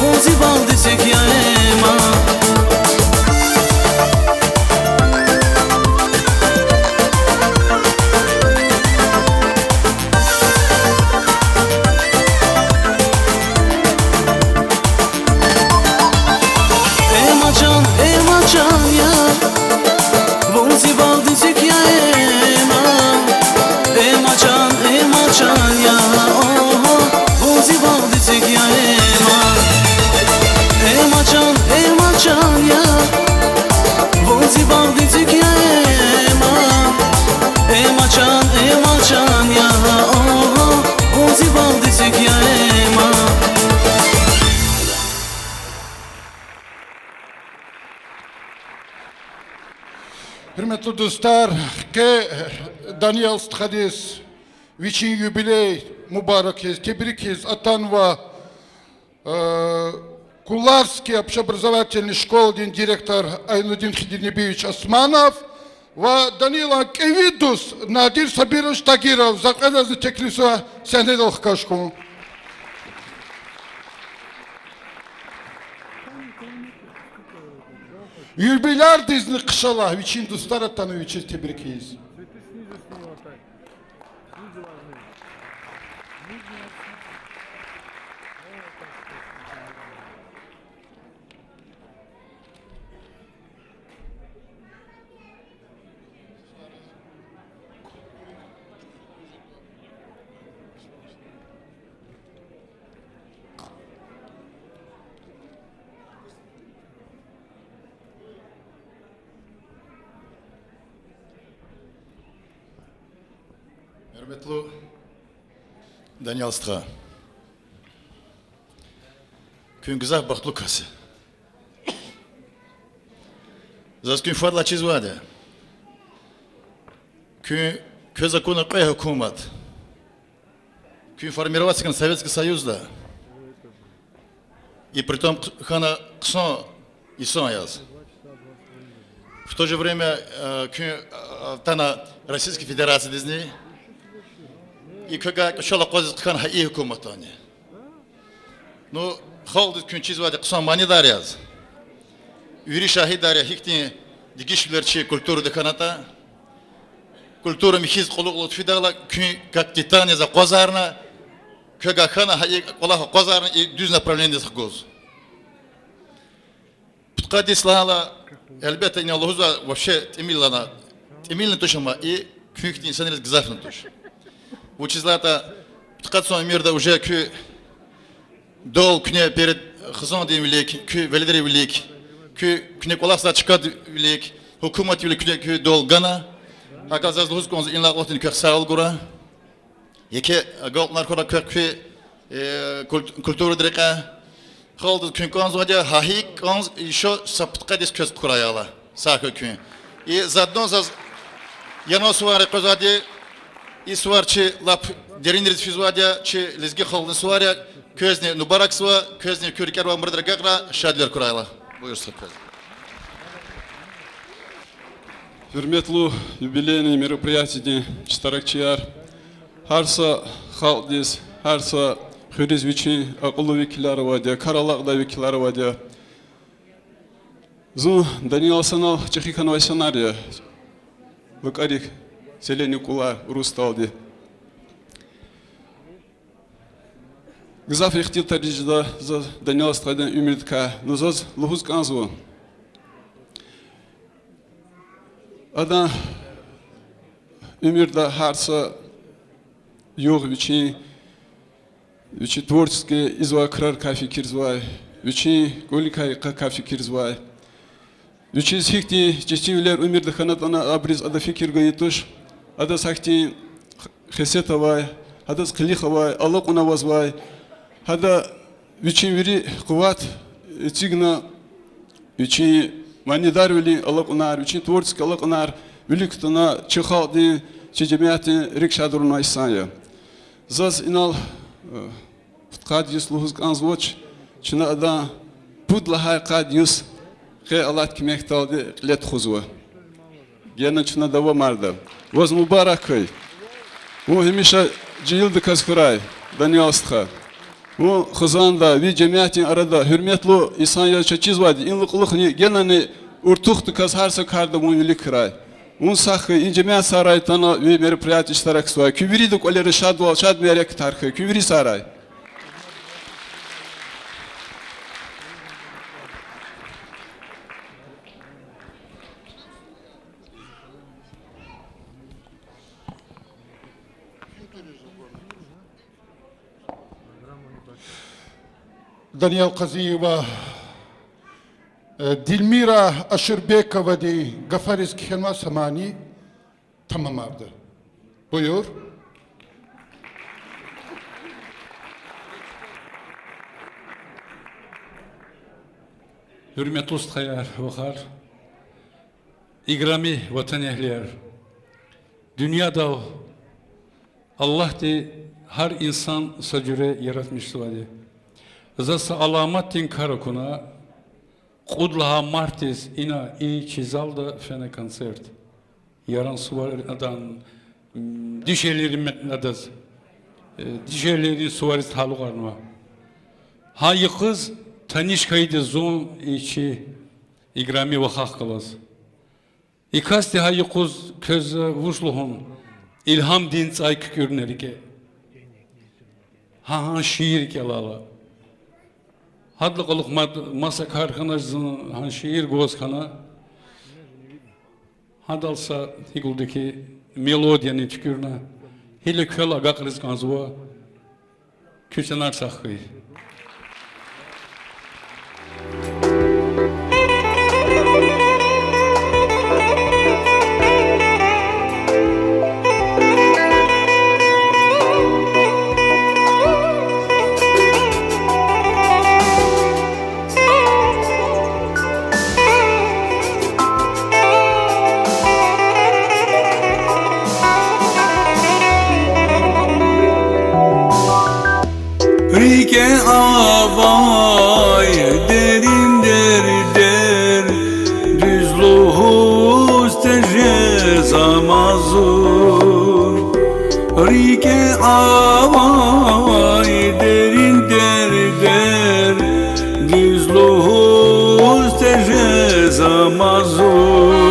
Vunzi baldıtık ya can ya Vunzi baldıtık ya ema can ya Vunzi baldıtık ya ema can ya Vunzi baldıtık ya ema can ya Vunzi baldıtık ya Hürmetli dostlar, ki Daniel Stkadis için юбилей mübarek tebrik atan ve Куларский общеобразовательной школы директор Айнудин Хидинебевич Османов ve Danila Kevidus Nadir Sabirovич Tagirov zakladazni teklifse sahnede olkaşkun. Юбиляр dizni kışalah için dostlar atanı için tebrik ederiz. Hürmetli Daniel Stka. Gün güzel baktlı kası. Zaskün fadla çizvade. Gün законы кой хукумат. Gün формироваться Советский Союзда. И притом хана ксон и сон яз. В то же время тана Российской Федерации дизни. И когда шала козы хан хаи хукуматани. Ну халд күн чизвади ксон мани даряз. Üri şahid darya hikti dikişlerçi kulturu dekanata. Kulturu mihiz quluq lutfi dağla күн как титания за козарна. Когда хана хаи колаха козарна и düz направление за гоз. Птқади слала elbette in Allah'uza вообще темильно тушама и күн инсан рез гзафна туш. Учизлата птқат сон мирда уже кü dol küne перед hızan diye bilik, kü veledere bilik, künek olaksa çıkad bilik, hukumet bilik kü dolgana. Hakazaz lühus konuz inlak vaktin kök sağıl gura. Yeke galtlar kora kök kültürü direka. Kaldı kün konuz vadia hahik konuz işo sapıtka dis köz kurayala. Sağ kün. Zaten zaz Яно суаре козади и суарчи лап деринрис физвадя чи лизги халны суаря közne nubarak suva közne körker var mırdır gagra şadler kurayla. Buyursun. Hürmetli юбилейный мероприятие Читаракчияр, Харса Халдис, Харса Хюриз Вичи, Акулу Викилары вадя, Каралакда Викилары вадя. Зу Даниил Санал Чехикан Вайсанария. Выкарик селени кула Русталди. Гзаф ихтил тариджда за Даниил Страден Умирдка, но заз лухуз канзу. Ада Умирда Харса Юг Вичи творческие изва крар кафи кирзвай, Вичи голикай кафи кирзвай. Вичи сихти честивлер Умирда ханатана абриз ада фикир гаитуш, ада сахти хесетавай, ада склихавай, Аллах унавазвай, ада вичи вири куват цигна, вичи манидар вили Аллах унар, вичи творческий Аллах унар, великтана чехалди чежемяти рикшадурна исая. Заз инал кад юс лухуз канзвоч, чина ада пудлахай кад юс Хе Аллах кимехталди лет хузва. Гена чина дава марда. Воз мубаракай. О химиша жилды казхурай. Даниалстха. О хазанда ви жемиятин арада hürmetli insan yaşa çizvadi. İnlıqlıqni genani уртухты казхарса карда муили край. Он сахы инжемя сарай тана ви мероприятие штарак свай. Кювиридук олере шадвал шадмерек тархы. Кювири сарай. Даниил Казиева, Дильмира Аширбекова ди Гафаризки Хенва Самани tamamladı. Buyur. Hürmetli ustalar, vakar, igrami vatan ehliler, dünyada Allah de her insan sacüre yaratmıştı vadi. Zasa alamatin karakuna, kudlaha martis ina iyi çizalda fene konsert. Yaran suvardan dişelerin metnadaz, dişelerin suvarist halı karnıma. Hayı kız tanışkaydı zon içi igrami vakak kılaz. İkasti hayı kız köz vuşluhun ilham dinç ay kükürnerike. Ha şiir kelala. Hadlı kılık masa karkanajzın han şiir gozkana. Hadalsa higuldaki melodiyanı tükürna. Hile köl agakriz kanzuva. Küçenar sakı. Rike avay derin der düz luhus tejez amazun. Rike avay derin der düz luhus tejez amazun.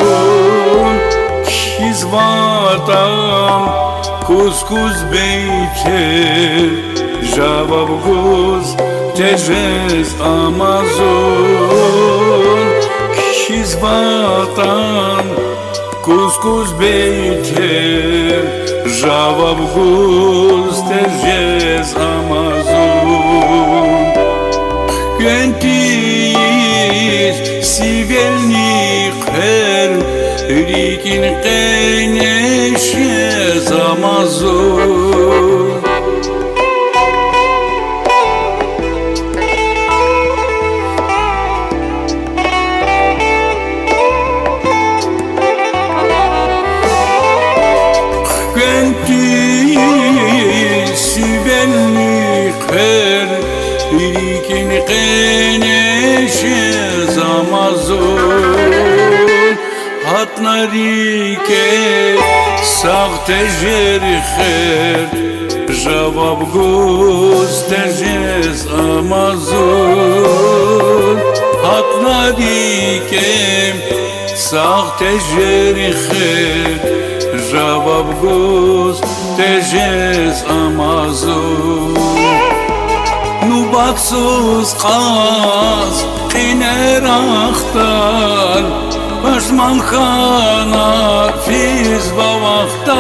Kizvatam kuskus beyter Javab guz tejez amazon Kizvatan kuskus beyter Javab guz tejez amazon Göntiz sivelni her rikin qeneşe zamazur her rikin qeneşe zamazur hatnarike sağte jerixer javab guz tejez amazur hatnarike sağte jerixer javab guz tejez amazur Nubatsuz qaz qiner axtar Başman xana fiz va vaqtayar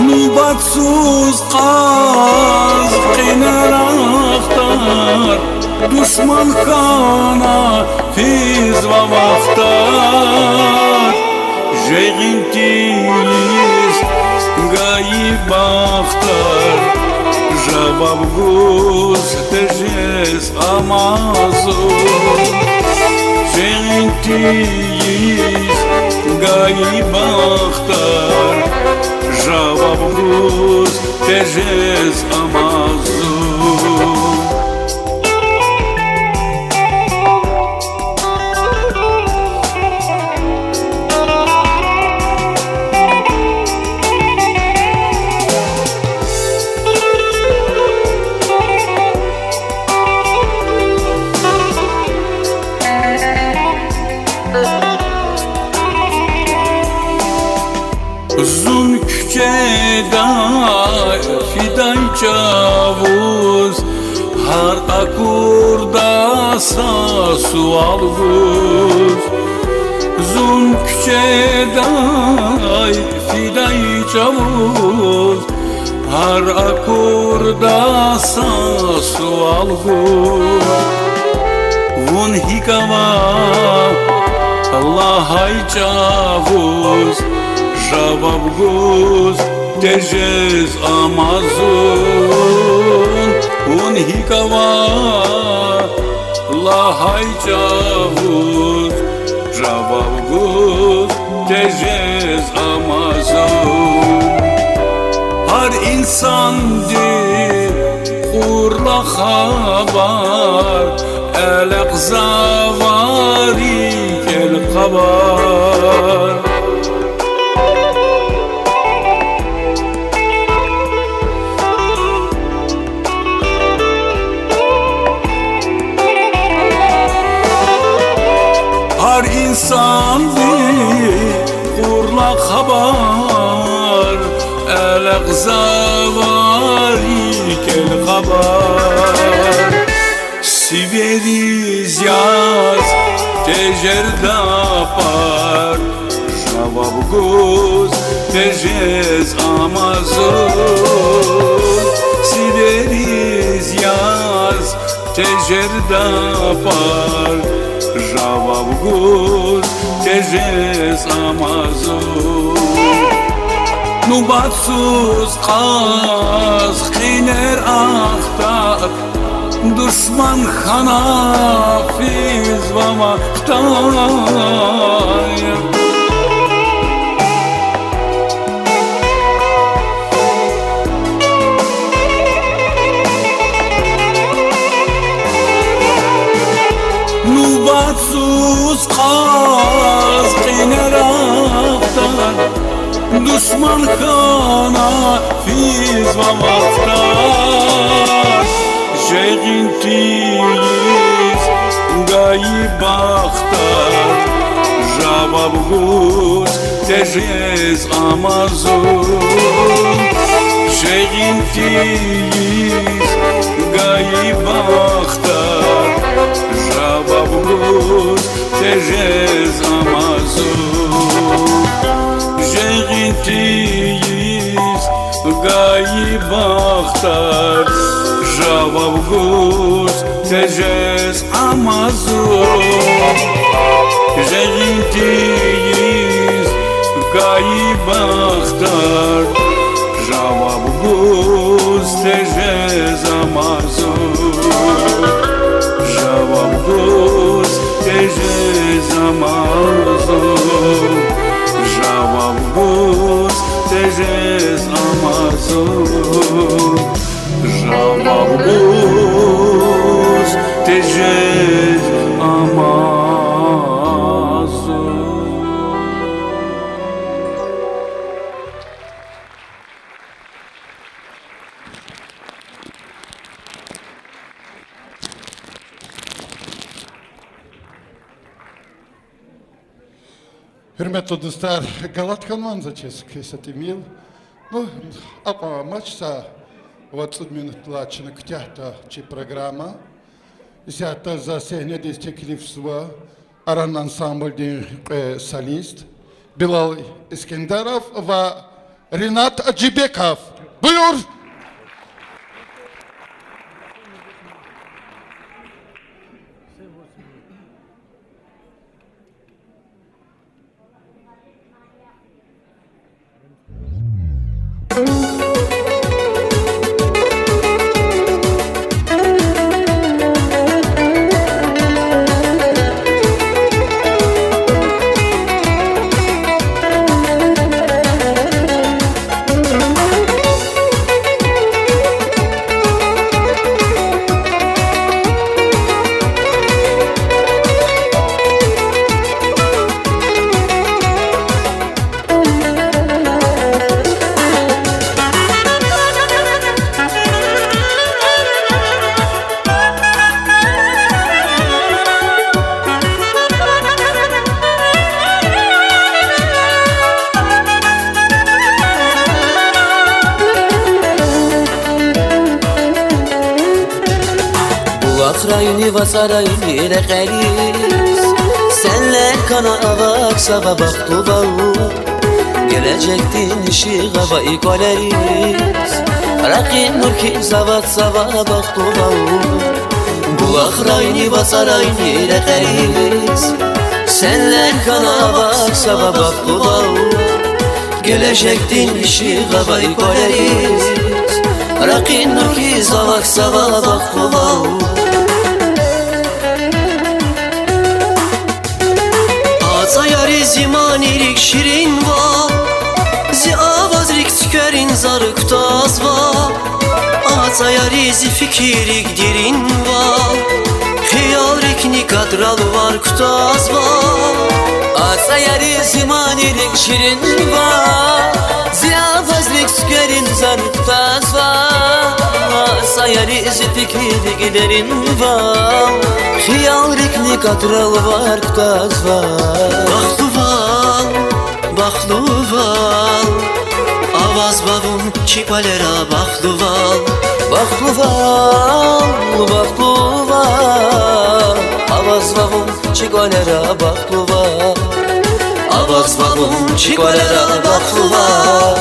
Nubatsuz qaz qiner axtar Düşman kana fiz va vaqtar Jeğintiz gayib axtar Javab guz tejez amazur Jeğintiz gayib axtar Javab guz tejez amazur Uzun küçede fidan çavuz Har akurda sual guz Uzun küçede fidan çavuz Har akurda sual guz Vun hikava Allah ay çavuz Javab guz tejez amazun Un hikava lahay cavuz Javab guz tejez amazun Har insan dir kurla habar Elek zavari kel kabar Har insan kurla habar Elek zavari kel kabar Siveriz yaz tejer dapar Javab guz tejez amazur Siveriz yaz tejer dapar Javab guz tejez amazur Nubatsuz qaz qiner axtar Düşman xana fiz va maqtayar Nubatsuz qaz qiner axtar Düşman xana fiz va maqtar Jeğintiz gayib axtar Javab guz tejez amazun Jeğintiz gayib axtar Javab guz tejes amazu Jegitiyiz gayi bakhtar Javavgus tejes amazu Jegitiyiz gayi bakhtar Javavgus tejes amazu Javavgus tejes amazu Javavgus tejes amazu Javavgus tejes amazu Hürmetli dostlar, Galat команда keseti mil. Ну, а матчса 20 минут чиник тяхта чи программа. Зята за сехне дестеклифсва аран ансамбль дин солист Билал Искендаров ва Ринат Аджибеков. Buyur. Rayını vasarayını ile qeriz Senle kana avak sava baktuva Gelecektin ışığa va ikoleriz Rakin nur ki zavat sava baktuva Bulak rayını vasarayını ile qeriz Senle kana avak sava baktuva Gelecektin ışığa va ikoleriz Rakin nur ki zavat sava baktuva Sayarı zimanirik şirin va Zi avazrik tükerin zarık taz va Sayarı zi fikirik dirin va Hiyalrik nikadral var kutaz va Sayarı zimanirik şirin va Zi avazrik tükerin zarık taz va Sayarı zi fikirik dirin va Hiyalrik nikadral var kutaz va Bakluval, bakluval Avaz bavum çipalera bakluval Bakluval, bakluval Avaz bavum çipalera bakluval Avaz bavum çipalera bakluval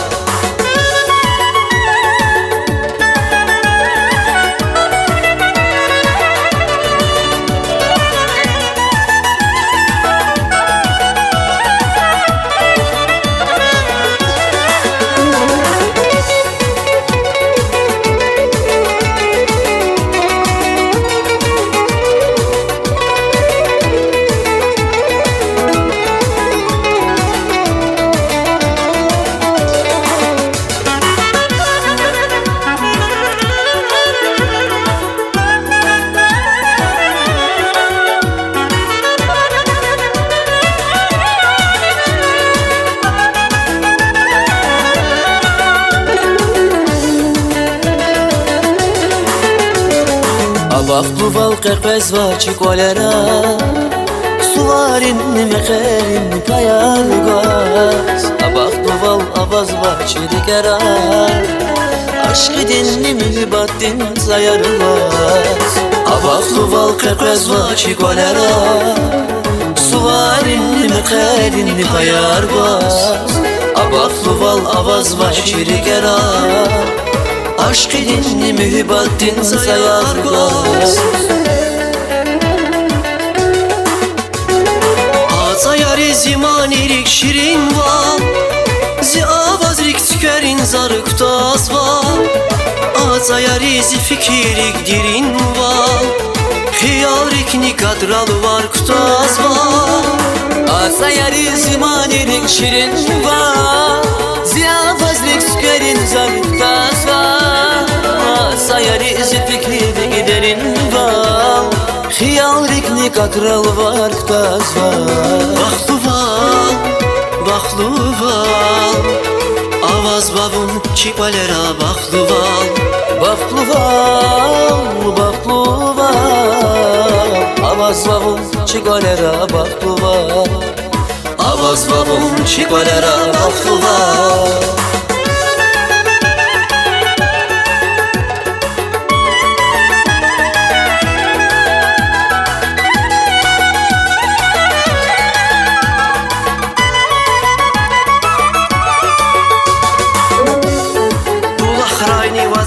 Bakluval qerqez va çikolera Suvarin mekerin payalgaz Bakluval avaz va çirikera Aşkı dinli mühibbatin sayargaz Bakluval qerqez va çikolera suvarin mekhalin payar bas Abaklı val avaz başiri gera Aşk edin mühibbatin sayar bas Azayari zimanirik şirin val Zi avazrik tükerin zarık taz val Azayari zi fikirik dirin val Hiyarik ni kadral var kutaz var Asayari zimanirik şirin var Ziyafazlik sükerin zarıktaz var Asayari fikri giderin var Hiyarik ni kadral var kutaz var Baklı val Avaz babun çipalera baklı val Avaz babun çipalera baklı val Avaz babun çipalera baklı val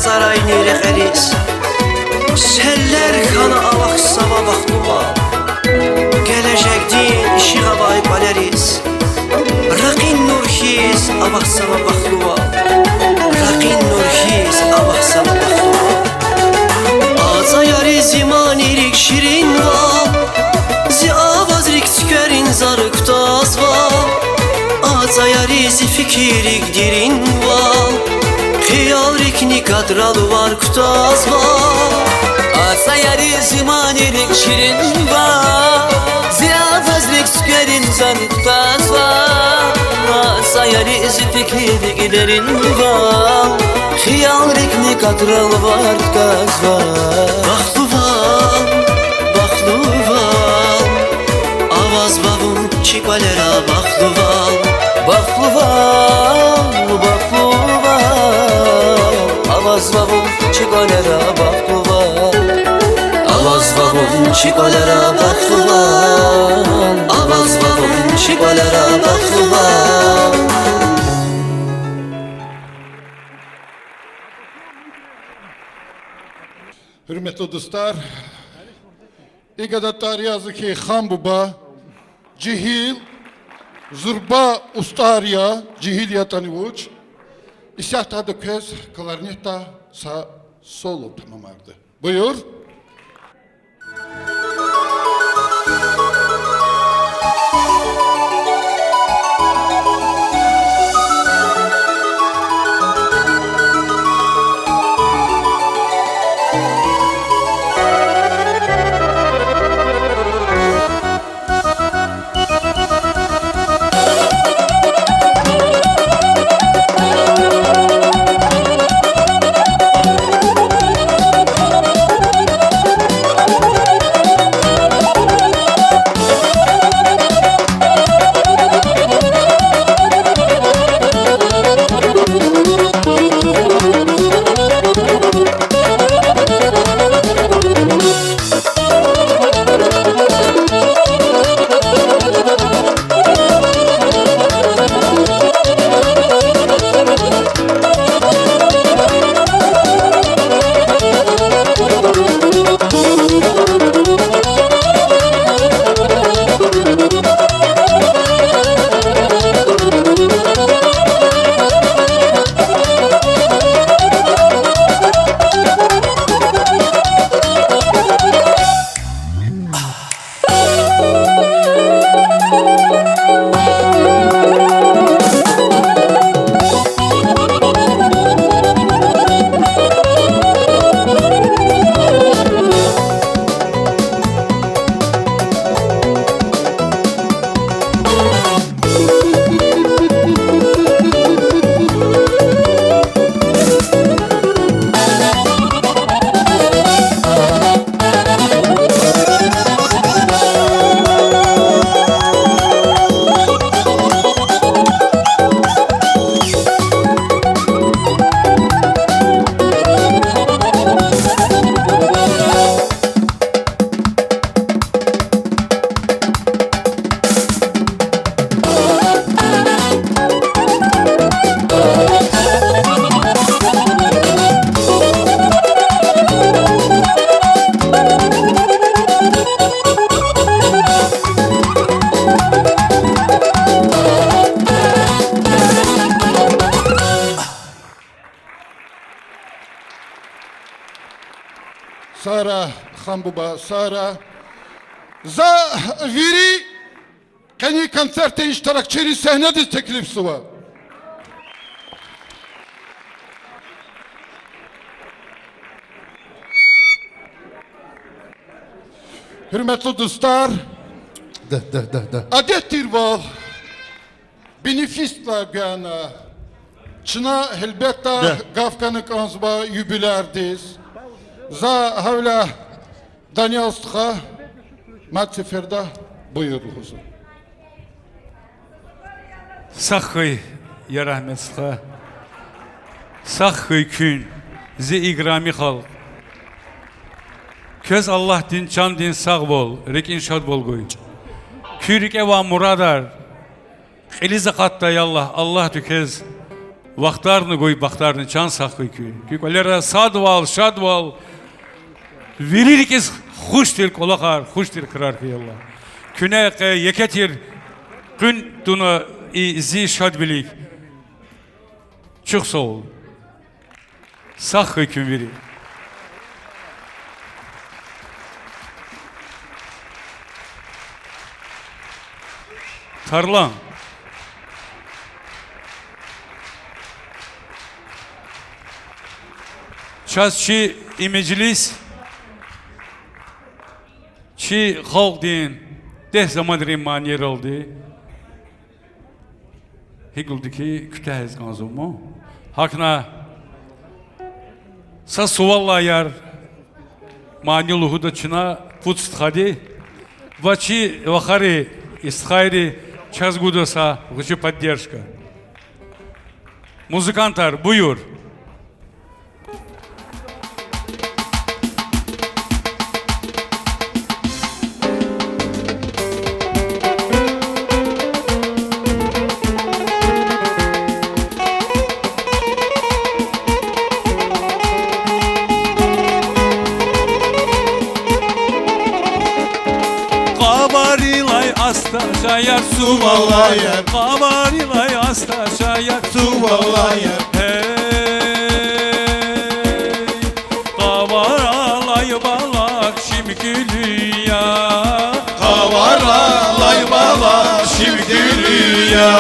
Sarayni rekeris Seller kana avak sava baklıva Gelecek din işi havay paleris Rakin nurhiz avak sava baklıva Rakin nurhiz avak sava baklıva Azayari zimanirik şirin va Zi avazrik tükerin zarık taz va Azayari zi fikirik dirin va Hiyarik ni kadral var kutaz var Asayari zimanirik şirin var Ziyafazlik sükerin zanıktaz var Asayari fikri giderin var Hiyarik ni kadral var kutaz var Baklı val Avaz babun çipalera baklı val Avaz babun çikolera baklıva Avaz babun çikolera baklıva Avaz babun çikolera baklıva Hürmetli dostlar, İgadatar yazı ki Hambuba, Cihil, Zurba Ustarya, Cihil Yatanivuç, İsyahta da köz, klarneta sa solo tamamlardı. Buyur. Sara Hambuba Sara za viri kani konserte iştirakçıları sahnede teklif suva. Hürmetli dostlar, adettir val, benefisla gana, çına elbette gafkanık anzba yübülerdiz. Za havla Daniel Stıha, Matseferda buyurunuz. Sahıy ya rahmet Stıha. Sahıy kün, zi igrami halk. Köz Allah din, can din sağ bol, rekin şad bol goy. Kürik eva muradar. Eli zakatta yallah, Allah tükez. Vaktarını goy, baktarını can sahıy kün. Kükolera sadval, şadval. Veririk ez hoştir kolakar, hoştir kırar ki yallah. Küne yeketir, kün tuna zi şad bilik. Çok sağ ol. Sahıy kün verir. Tarlan. Çaz çi imecilis çi halk din deh zaman rimaniyer oldu. Heguldu ki kütahız ganzumu. Hakna sa suvalla yar maniyuluhu da çına putst hadi. Вачи вахари истхайри час гудоса вачи поддержка. Музыканттар, buyur. Asta şayar su vallayer, kabarilay asta şayar su vallayer. Hey, kabaralay balak şimgülüya, kabaralay balak şimgülüya.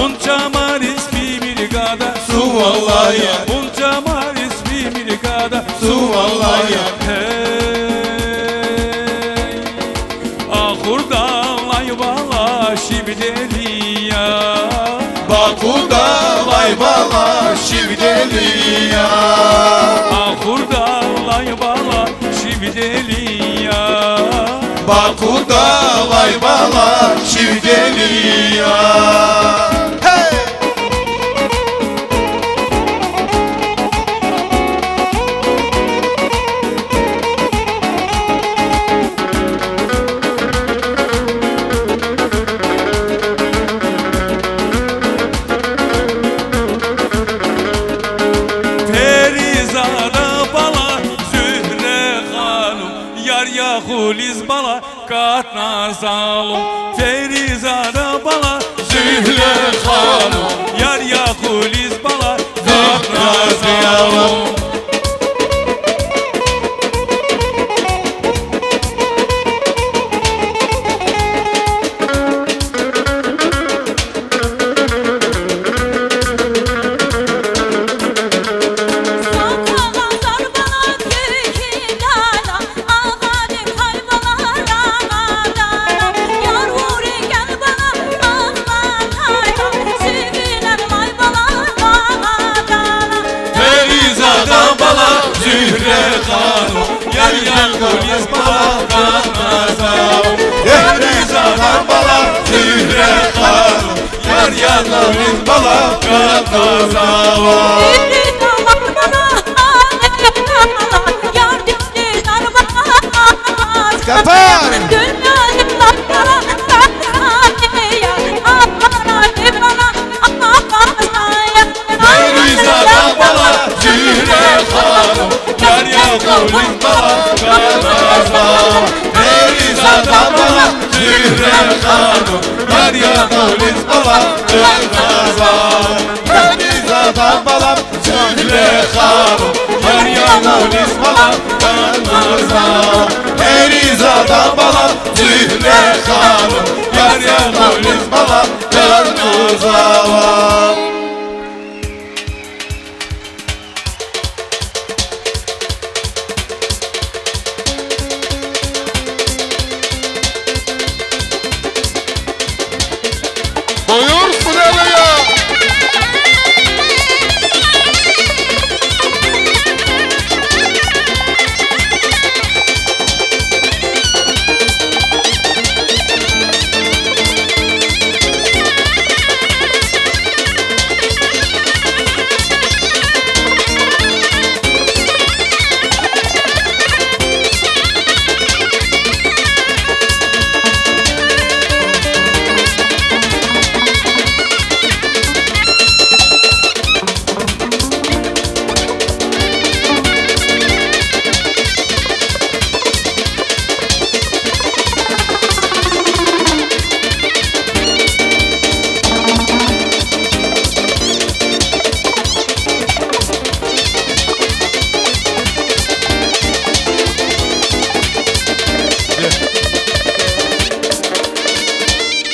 Unca maris bir gada su vallayer, unca maris bir gada su vallayer. Hey, ahurda şivdeliya, Bakuda lay bala şivdeliya, Ahurda lay bala şivdeliya, Bakuda lay bala şivdeliya. Huliz bala katna zalım Ferizada bala Zühle hanım Yar ya huliz bala katna zalım Yar ya huliz bala katna zalım Ferizada bala Zühle hanım Yar ya huliz bala katna zalım Kapar! Ferizada bala Zühle hanım Yar ya huliz bala katna zalım Ferizada bala Zühle hanım Yar ya huliz bala katna zalım Ferizada bala Zühle hanım Yar ya Yariyanolis balam yanımızda Erizada balam Zühre Hanım Yariyanolis balam yanımızda Buyur Süreyya.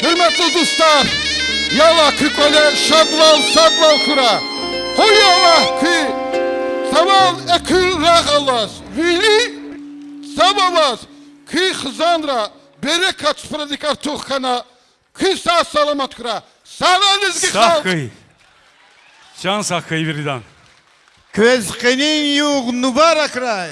Hürmetli dostlar, yala ki kole şadval kura. Hoyala ki saval ekül rağalas. Vili sabavaz ki hızanra berekat spradikar tuhkana ki sağ salamat kura. Sağlanızgı kalk. Sakıy. Can sakıy biridan. Köz qenin yuq nubarak ray